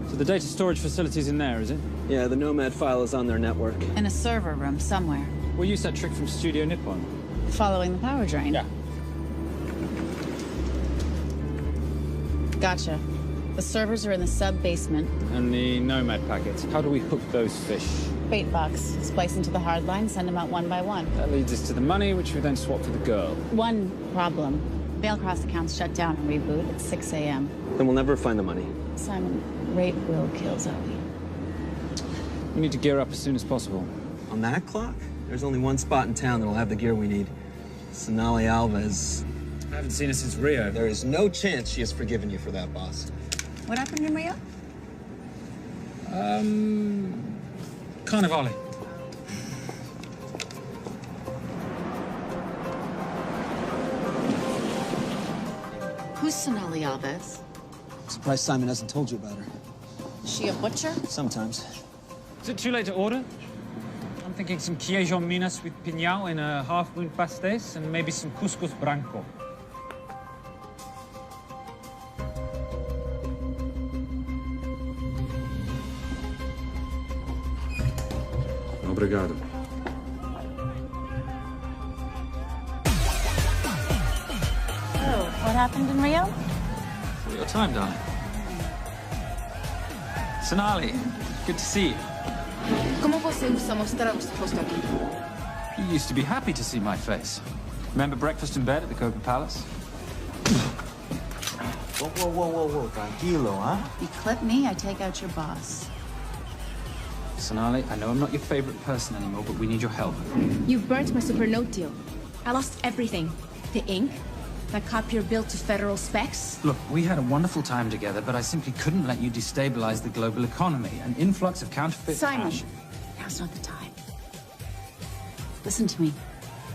So the data storage facility's in there, is it? Yeah, the Nomad file is on their network. In a server room somewhere. We'll use that trick from Studio Nippon. Following the power drain? Yeah. Gotcha. The servers are in the sub-basement. And the Nomad packets. How do we hook those fish? Bait box. Splice into the hard line, send them out one by one. That leads us to the money, which we then swap for the girl. One problem. Bailcross accounts shut down and reboot at 6 a.m. Then we'll never find the money. Simon, rape will kill Zoe. We need to gear up as soon as possible. On that clock? There's only one spot in town that'll have the gear we need. Sonali Alves. I haven't seen her since Rio. There is no chance she has forgiven you for that, boss. What happened in Rio? Carnivale. Who's Sonali Alves? Surprised Simon hasn't told you about her. Is she a butcher? Sometimes. Is it too late to order? I'm thinking some queijo minas with piñao in a half-moon pastéis and maybe some couscous branco. Obrigado. Oh, what happened in Rio? For your time, darling. Sonali, good to see you. ¿Cómo você usa mostrar o seu rosto aqui? You used to be happy to see my face. Remember breakfast in bed at the Copa Palace? Whoa. Tranquilo, huh? You clip me, I take out your boss. Sonali, I know I'm not your favorite person anymore, but we need your help. You've burnt my super note deal. I lost everything. The ink, that copier built to federal specs. Look, we had a wonderful time together, but I simply couldn't let you destabilize the global economy. An influx of counterfeit Simon, cash. now's not the time. Listen to me.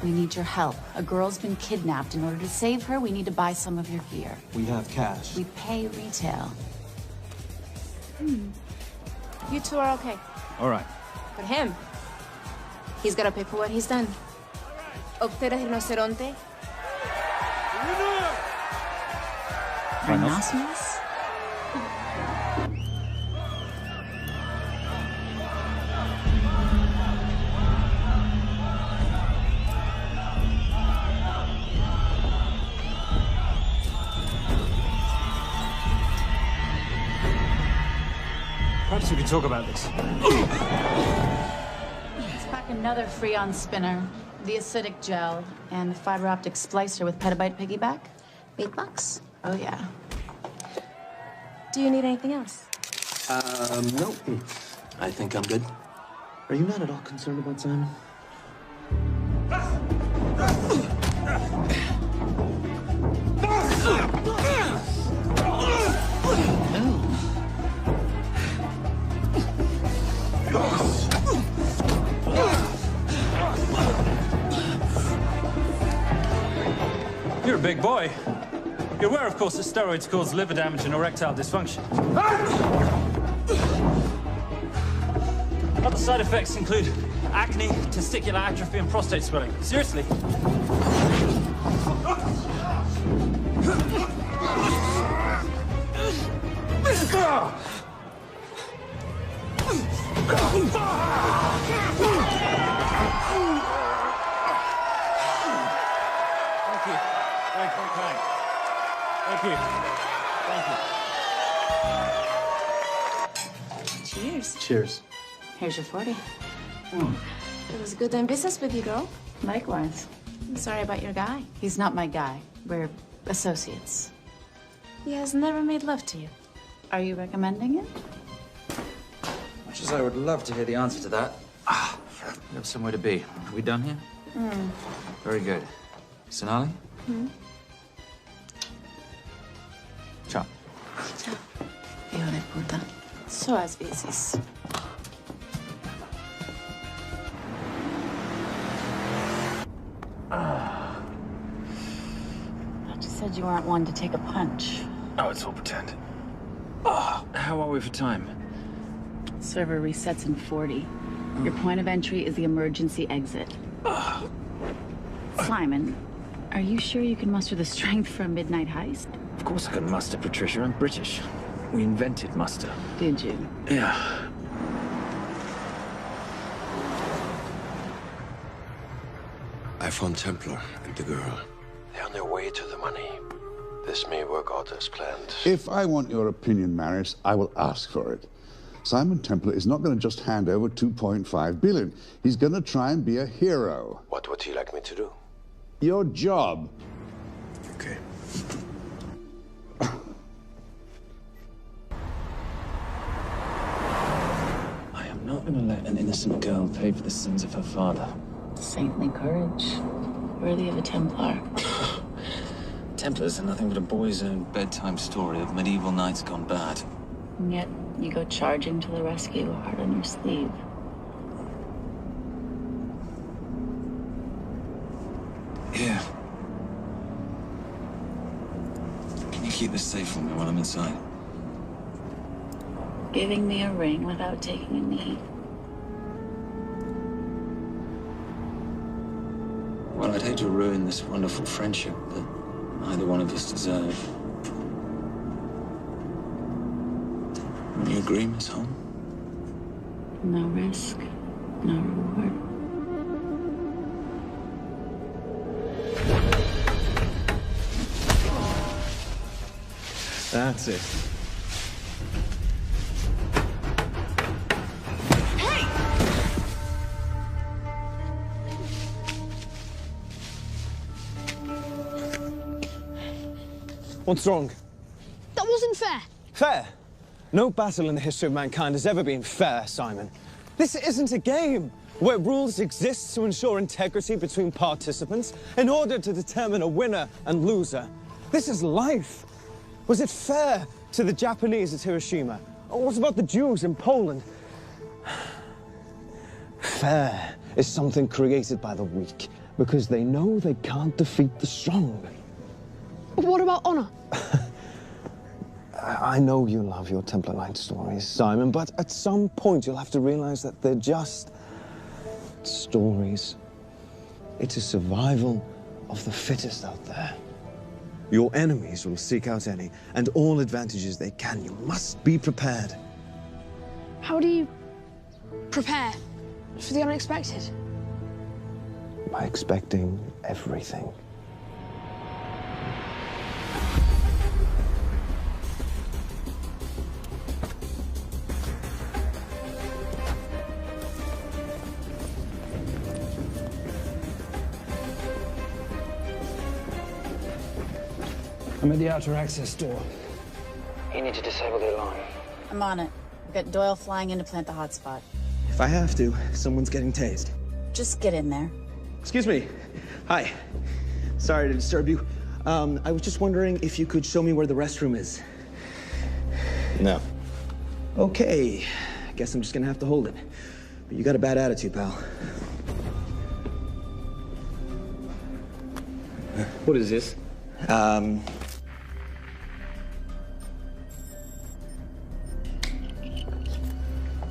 We need your help. A girl's been kidnapped. In order to save her, we need to buy some of your gear. We have cash. We pay retail. You two are okay. All right. But him, he's gotta pay for what he's done. Obter el rinoceronte. Rhinoceros? so we can talk about this. Let's pack another Freon spinner, the acidic gel, and the fiber optic splicer with petabyte piggyback. $8? Oh, yeah. Do you need anything else? No. I think I'm good. Are you not at all concerned about Simon? You're a big boy. You're aware, of course, that steroids cause liver damage and erectile dysfunction. Other side effects include acne, testicular atrophy, and prostate swelling. Seriously. Thank you. Cheers. Cheers. Here's your 40. It was good doing business with you, girl. Likewise. I'm sorry about your guy. He's not my guy. We're associates. He has never made love to you. Are you recommending it? Much as I would love to hear the answer to that, we have somewhere to be. Are we done here? Very good. Sonali? Ciao. Ciao. Hijo de puta. So as veces. You said you weren't one to take a punch. Oh, it's all pretend. How are we for time? Server resets in 40. Your point of entry is the emergency exit. Simon, are you sure you can muster the strength for a midnight heist? Of course I can muster, Patricia. I'm British. We invented muster. Did you? Yeah. I found Templar and the girl. They're on their way to the money. This may work out as planned. If I want your opinion, Maris, I will ask for it. Simon Templar is not going to just hand over 2.5 billion. He's going to try and be a hero. What would he like me to do? Your job. Okay. I am not going to let an innocent girl pay for the sins of her father. Saintly courage. Worthy of a Templar. Templars are nothing but a boy's own bedtime story of medieval knights gone bad. And yet, you go charging to the rescue, heart on your sleeve. Yeah. Can you keep this safe for me while I'm inside? Giving me a ring without taking a knee. Well, I'd hate to ruin this wonderful friendship that neither one of us deserve. You agree, Miss Holm? No risk, no reward. That's it. What's wrong? That wasn't fair. Fair? No battle in the history of mankind has ever been fair, Simon. This isn't a game where rules exist to ensure integrity between participants in order to determine a winner and loser. This is life. Was it fair to the Japanese at Hiroshima? Or what about the Jews in Poland? Fair is something created by the weak because they know they can't defeat the strong. But what about honor? I know you love your Templar Knight stories, Simon, but at some point you'll have to realize that they're just stories. It's a survival of the fittest out there. Your enemies will seek out any and all advantages they can. You must be prepared. How do you prepare for the unexpected? By expecting everything. I'm at the outer access door. You need to disable the alarm. I'm on it. We've got Doyle flying in to plant the hotspot. If I have to, someone's getting tased. Just get in there. Excuse me. Hi. Sorry to disturb you. I was just wondering if you could show me where the restroom is. No. Okay. Guess I'm just gonna have to hold it. But you got a bad attitude, pal. What is this?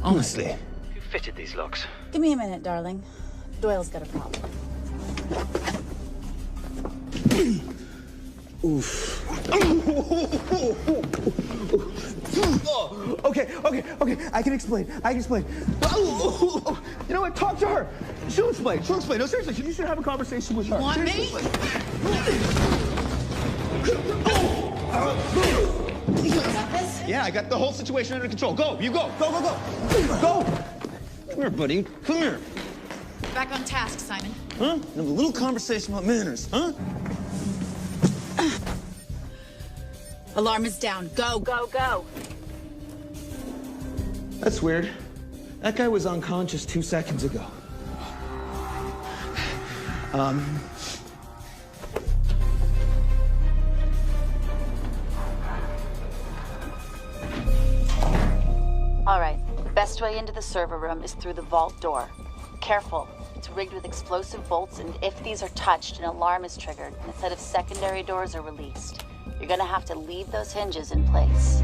Honestly. Who fitted these locks? Give me a minute, darling. Doyle's got a problem. Oof. Okay. I can explain. You know what? Talk to her. She'll explain. No, seriously, you should have a conversation with her. You want me? Yeah, I got the whole situation under control. Go, you go. Go. Come here, buddy. Come here. Back on task, Simon. Huh? Have a little conversation about manners, huh? Alarm is down. Go. That's weird. That guy was unconscious 2 seconds ago. All right. The best way into the server room is through the vault door. Careful. It's rigged with explosive bolts, and if these are touched, an alarm is triggered, and a set of secondary doors are released. You're gonna have to leave those hinges in place.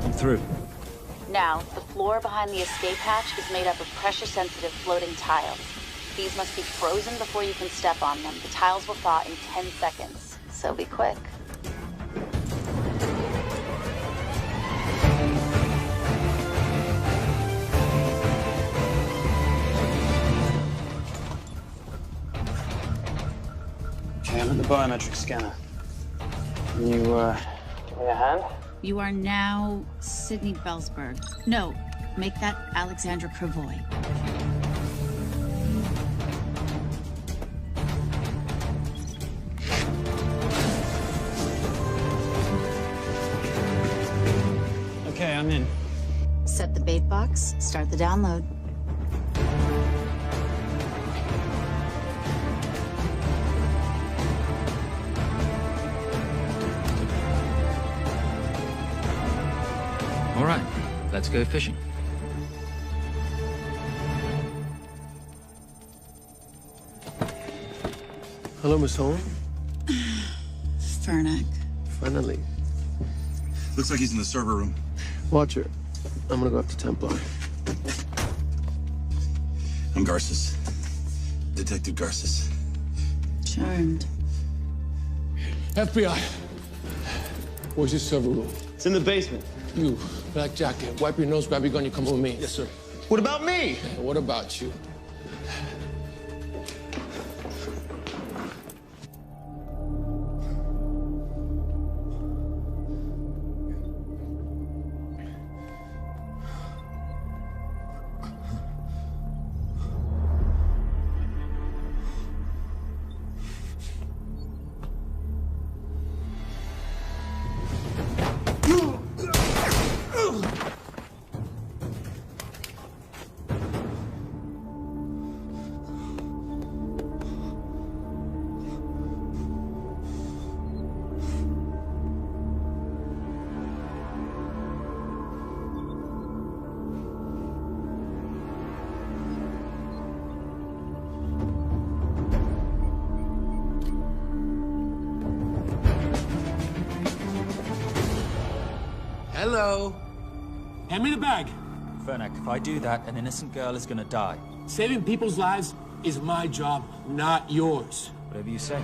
I'm through. Now, the floor behind the escape hatch is made up of pressure-sensitive floating tiles. These must be frozen before you can step on them. The tiles will thaw in 10 seconds, so be quick. Okay, I'm at the biometric scanner. Can you, give me a hand? You are now Sydney Bellsberg. No, make that Alexandra Cravoy. Okay, I'm in. Set the bait box, start the download. All right, let's go fishing. Hello, Miss Holmes. Fernack. Finally. Looks like he's in the server room. Watch her. I'm gonna go up to Templar. I'm Garces. Detective Garces. Charmed. FBI. Where's your server room? It's in the basement. You, black jacket, wipe your nose, grab your gun, you come with me. Yes, sir. What about me? Yeah, what about you? Hello. Hand me the bag. Fernack, if I do that, an innocent girl is gonna die. Saving people's lives is my job, not yours. Whatever you say.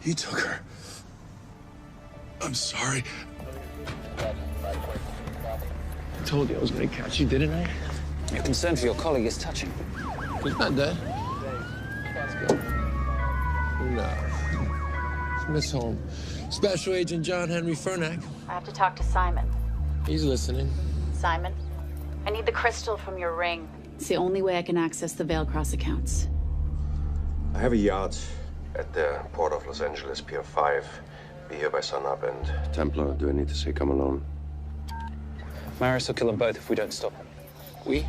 He took her. I'm sorry. I told you I was gonna catch you, didn't I? Your concern for your colleague is touching. He's not dead. No. It's Miss Holmes. Special Agent John Henry Fernack. I have to talk to Simon. He's listening. Simon, I need the crystal from your ring. It's the only way I can access the Veilcross accounts. I have a yacht at the port of Los Angeles, Pier 5. Be here by sunup. And Templar, do I need to say come alone? Maris will kill them both if we don't stop him. We?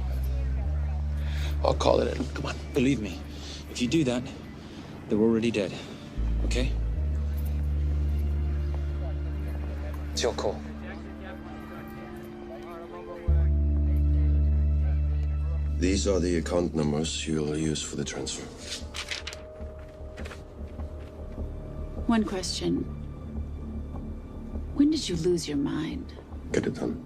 I'll call it in. Come on. Believe me, if you do that, they're already dead. Okay? It's your call. These are the account numbers you'll use for the transfer. One question. When did you lose your mind? Get it done.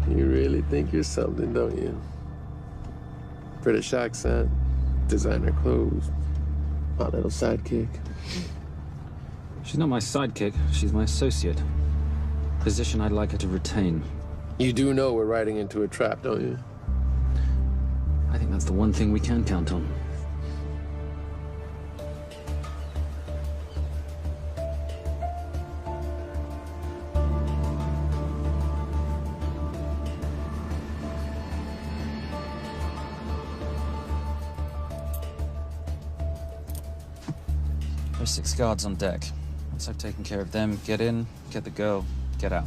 You really think you're something, don't you? British accent, designer clothes, my little sidekick. She's not my sidekick. She's my associate. Position I'd like her to retain. You do know we're riding into a trap, don't you? I think that's the one thing we can count on. There's 6 guards on deck. Once I've taken care of them, get in, get the girl, get out.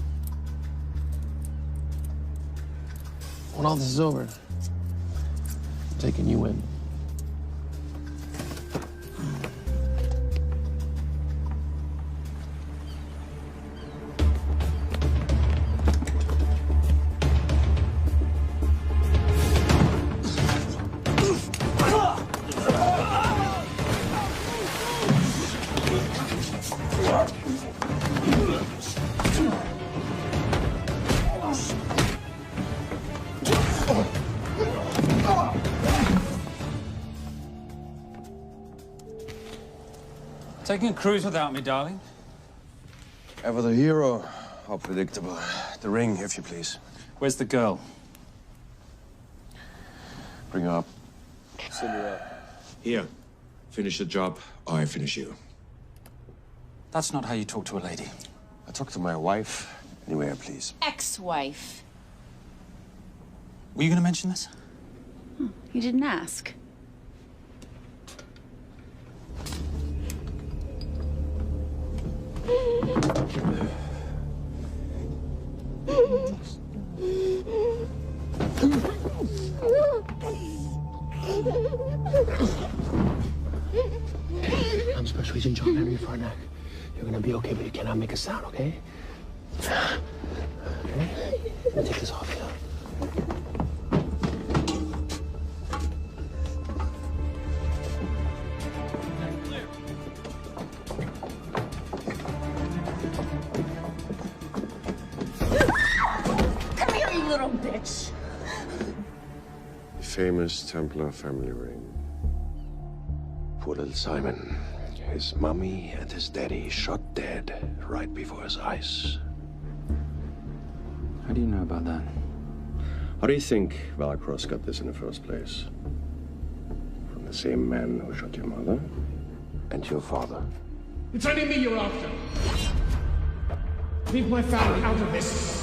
When all this is over, I'm taking you in. Taking a cruise without me, darling? Ever the hero? How predictable. The ring, if you please. Where's the girl? Bring her up. Send her up. Here. Finish the job, or I finish you. That's not how you talk to a lady. I talk to my wife anywhere, please. Ex-wife. Were you going to mention this? You didn't ask. I'm Special Agent John Henry Fernack. You're gonna be okay, but you cannot make a sound, okay? Okay? Let me take this off you. Come here, you little bitch. Famous Templar family ring. Poor little Simon. His mommy and his daddy shot dead right before his eyes. How do you know about that? How do you think Veilcross got this in the first place? From the same man who shot your mother and your father. It's only me you're after. Leave my family out of this.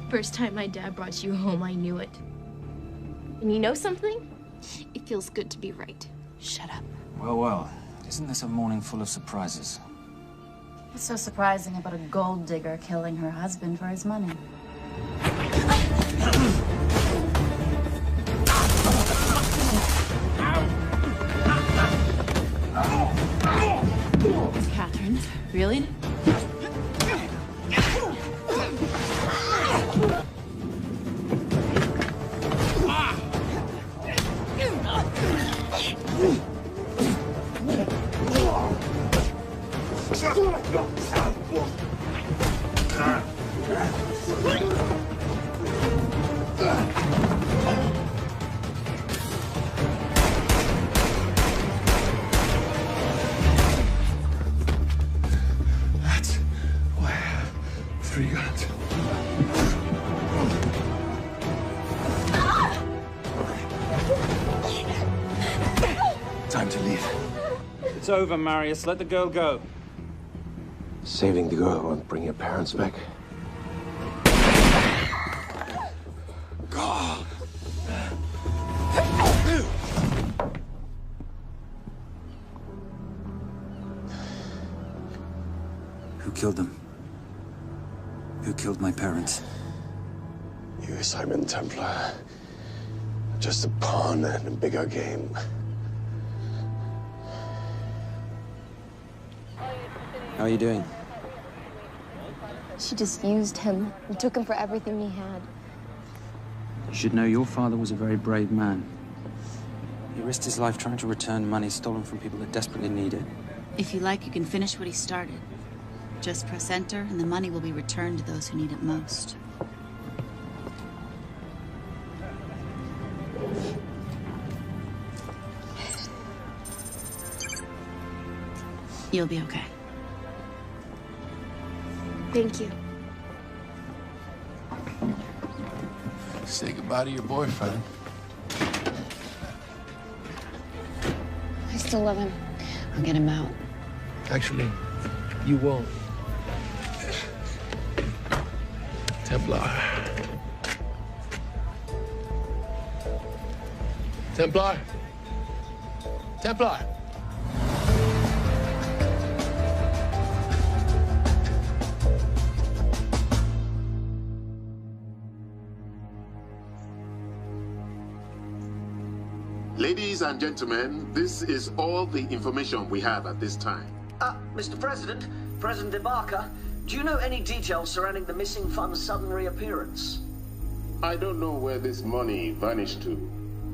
First time my dad brought you home, I knew it. And you know something? It feels good to be right. Shut up. Well, well. Isn't this a morning full of surprises? What's so surprising about a gold digger killing her husband for his money? Catherine, really? That's why I have 3 guns. Time to leave. It's over, Marius. Let the girl go. Saving the girl won't bring your parents back. God. Who killed them? Who killed my parents? You, Simon Templar. Just a pawn in a bigger game. How are you doing? She just used him and took him for everything he had. You should know your father was a very brave man. He risked his life trying to return money stolen from people that desperately need it. If you like, you can finish what he started. Just press enter, and the money will be returned to those who need it most. You'll be okay. Thank you. Say goodbye to your boyfriend. I still love him. I'll get him out. Actually, you won't. Templar. Templar. Templar. Ladies and gentlemen, this is all the information we have at this time. Mr. President, President Ibaka, do you know any details surrounding the missing fund's sudden reappearance? I don't know where this money vanished to,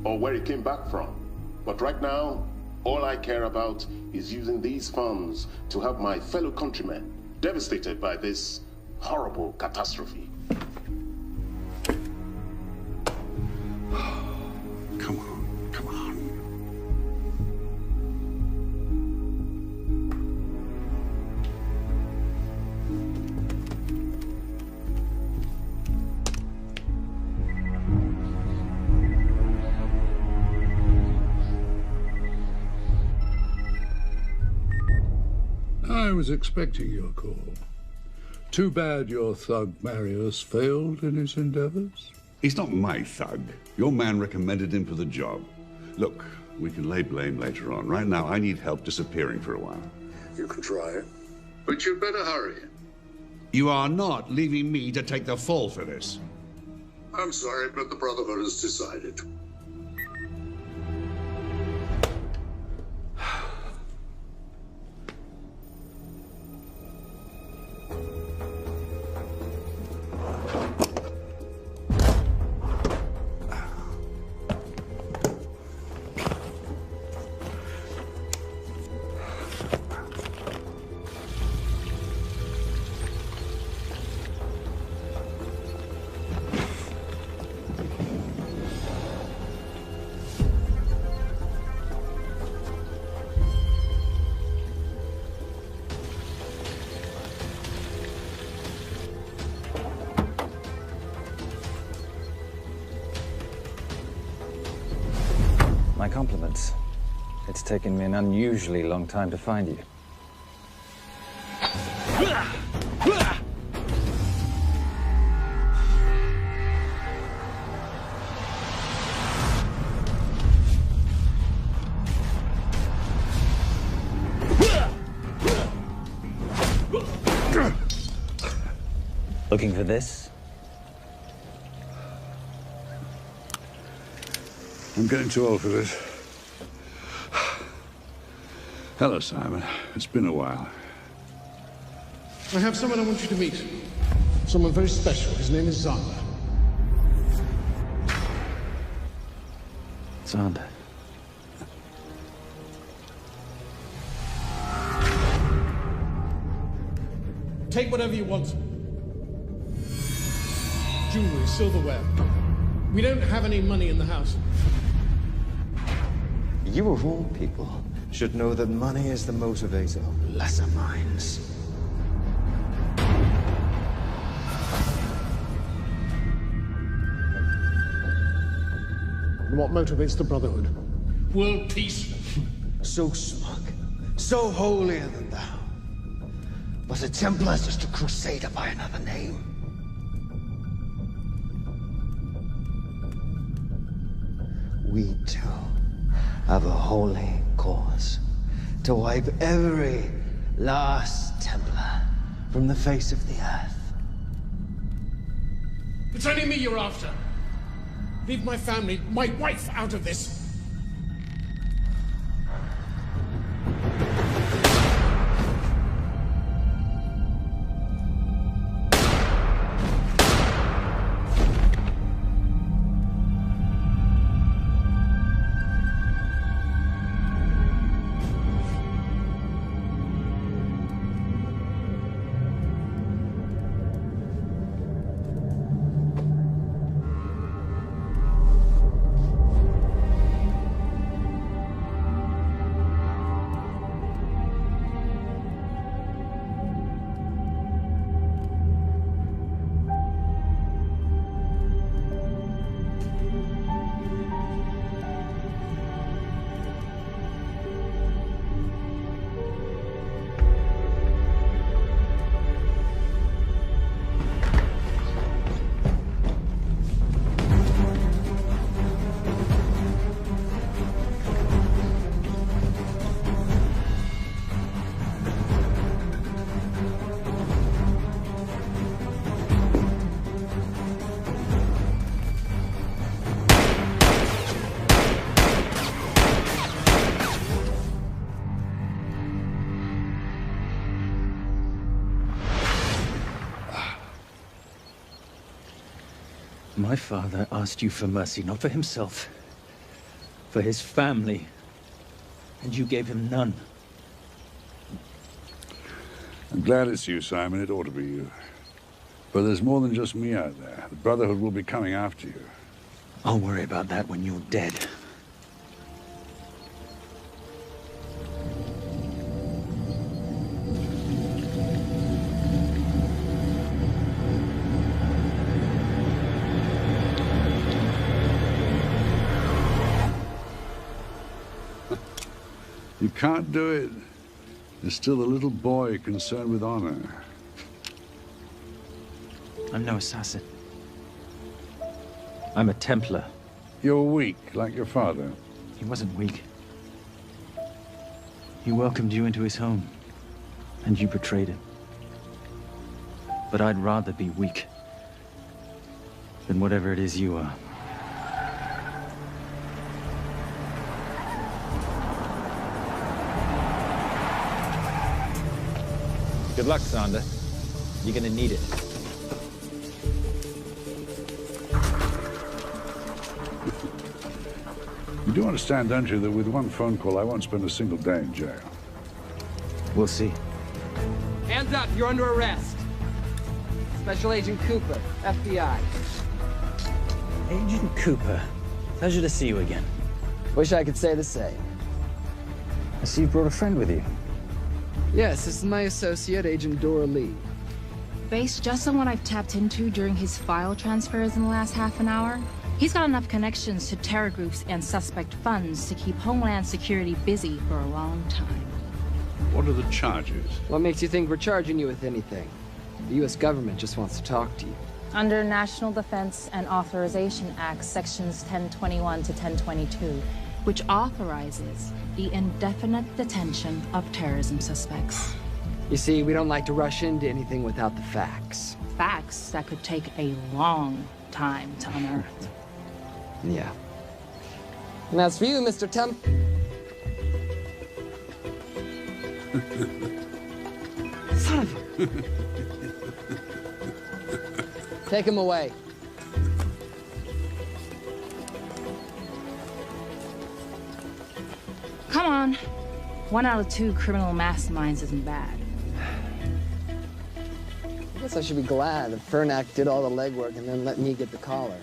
or where it came back from. But right now, all I care about is using these funds to help my fellow countrymen devastated by this horrible catastrophe. Come on, come on. I was expecting your call. Too bad your thug Marius failed in his endeavors. He's not my thug. Your man recommended him for the job. Look, we can lay blame later on. Right now, I need help disappearing for a while. You can try it. But you'd better hurry. You are not leaving me to take the fall for this. I'm sorry, but the Brotherhood has decided. My compliments. It's taken me an unusually long time to find you. Looking for this? I'm getting too old for this. Hello, Simon. It's been a while. I have someone I want you to meet. Someone very special. His name is Zander. Zander. Take whatever you want. Jewelry, silverware. We don't have any money in the house. You of all people should know that money is the motivator of lesser minds. And what motivates the Brotherhood? World peace. So smug, so holier than thou. But a Templar's just a crusader by another name. We too have a holy cause to wipe every last Templar from the face of the earth. It's only me you're after. Leave my family, my wife, out of this. My father asked you for mercy, not for himself, for his family, and you gave him none. I'm glad it's you, Simon. It ought to be you. But there's more than just me out there. The Brotherhood will be coming after you. I'll worry about that when you're dead. You can't do it. There's still a little boy concerned with honor. I'm no assassin. I'm a Templar. You're weak, like your father. He wasn't weak. He welcomed you into his home, and you betrayed him. But I'd rather be weak than whatever it is you are. Good luck, Zander. You're gonna need it. You do understand, don't you, that with one phone call, I won't spend a single day in jail. We'll see. Hands up, you're under arrest. Special Agent Cooper, FBI. Agent Cooper, pleasure to see you again. Wish I could say the same. I see you brought a friend with you. Yes, this is my associate, Agent Dora Lee. Based just on what I've tapped into during his file transfers in the last half an hour, he's got enough connections to terror groups and suspect funds to keep Homeland Security busy for a long time. What are the charges? What makes you think we're charging you with anything? The U.S. government just wants to talk to you. Under National Defense and Authorization Act, Sections 1021 to 1022, which authorizes the indefinite detention of terrorism suspects. You see, we don't like to rush into anything without the facts. Facts that could take a long time to unearth. Yeah. And as for you, Mr. Temp... Son of a... Take him away. Come on. 1 out of 2 criminal masterminds isn't bad. I guess I should be glad that Fernak did all the legwork and then let me get the collar.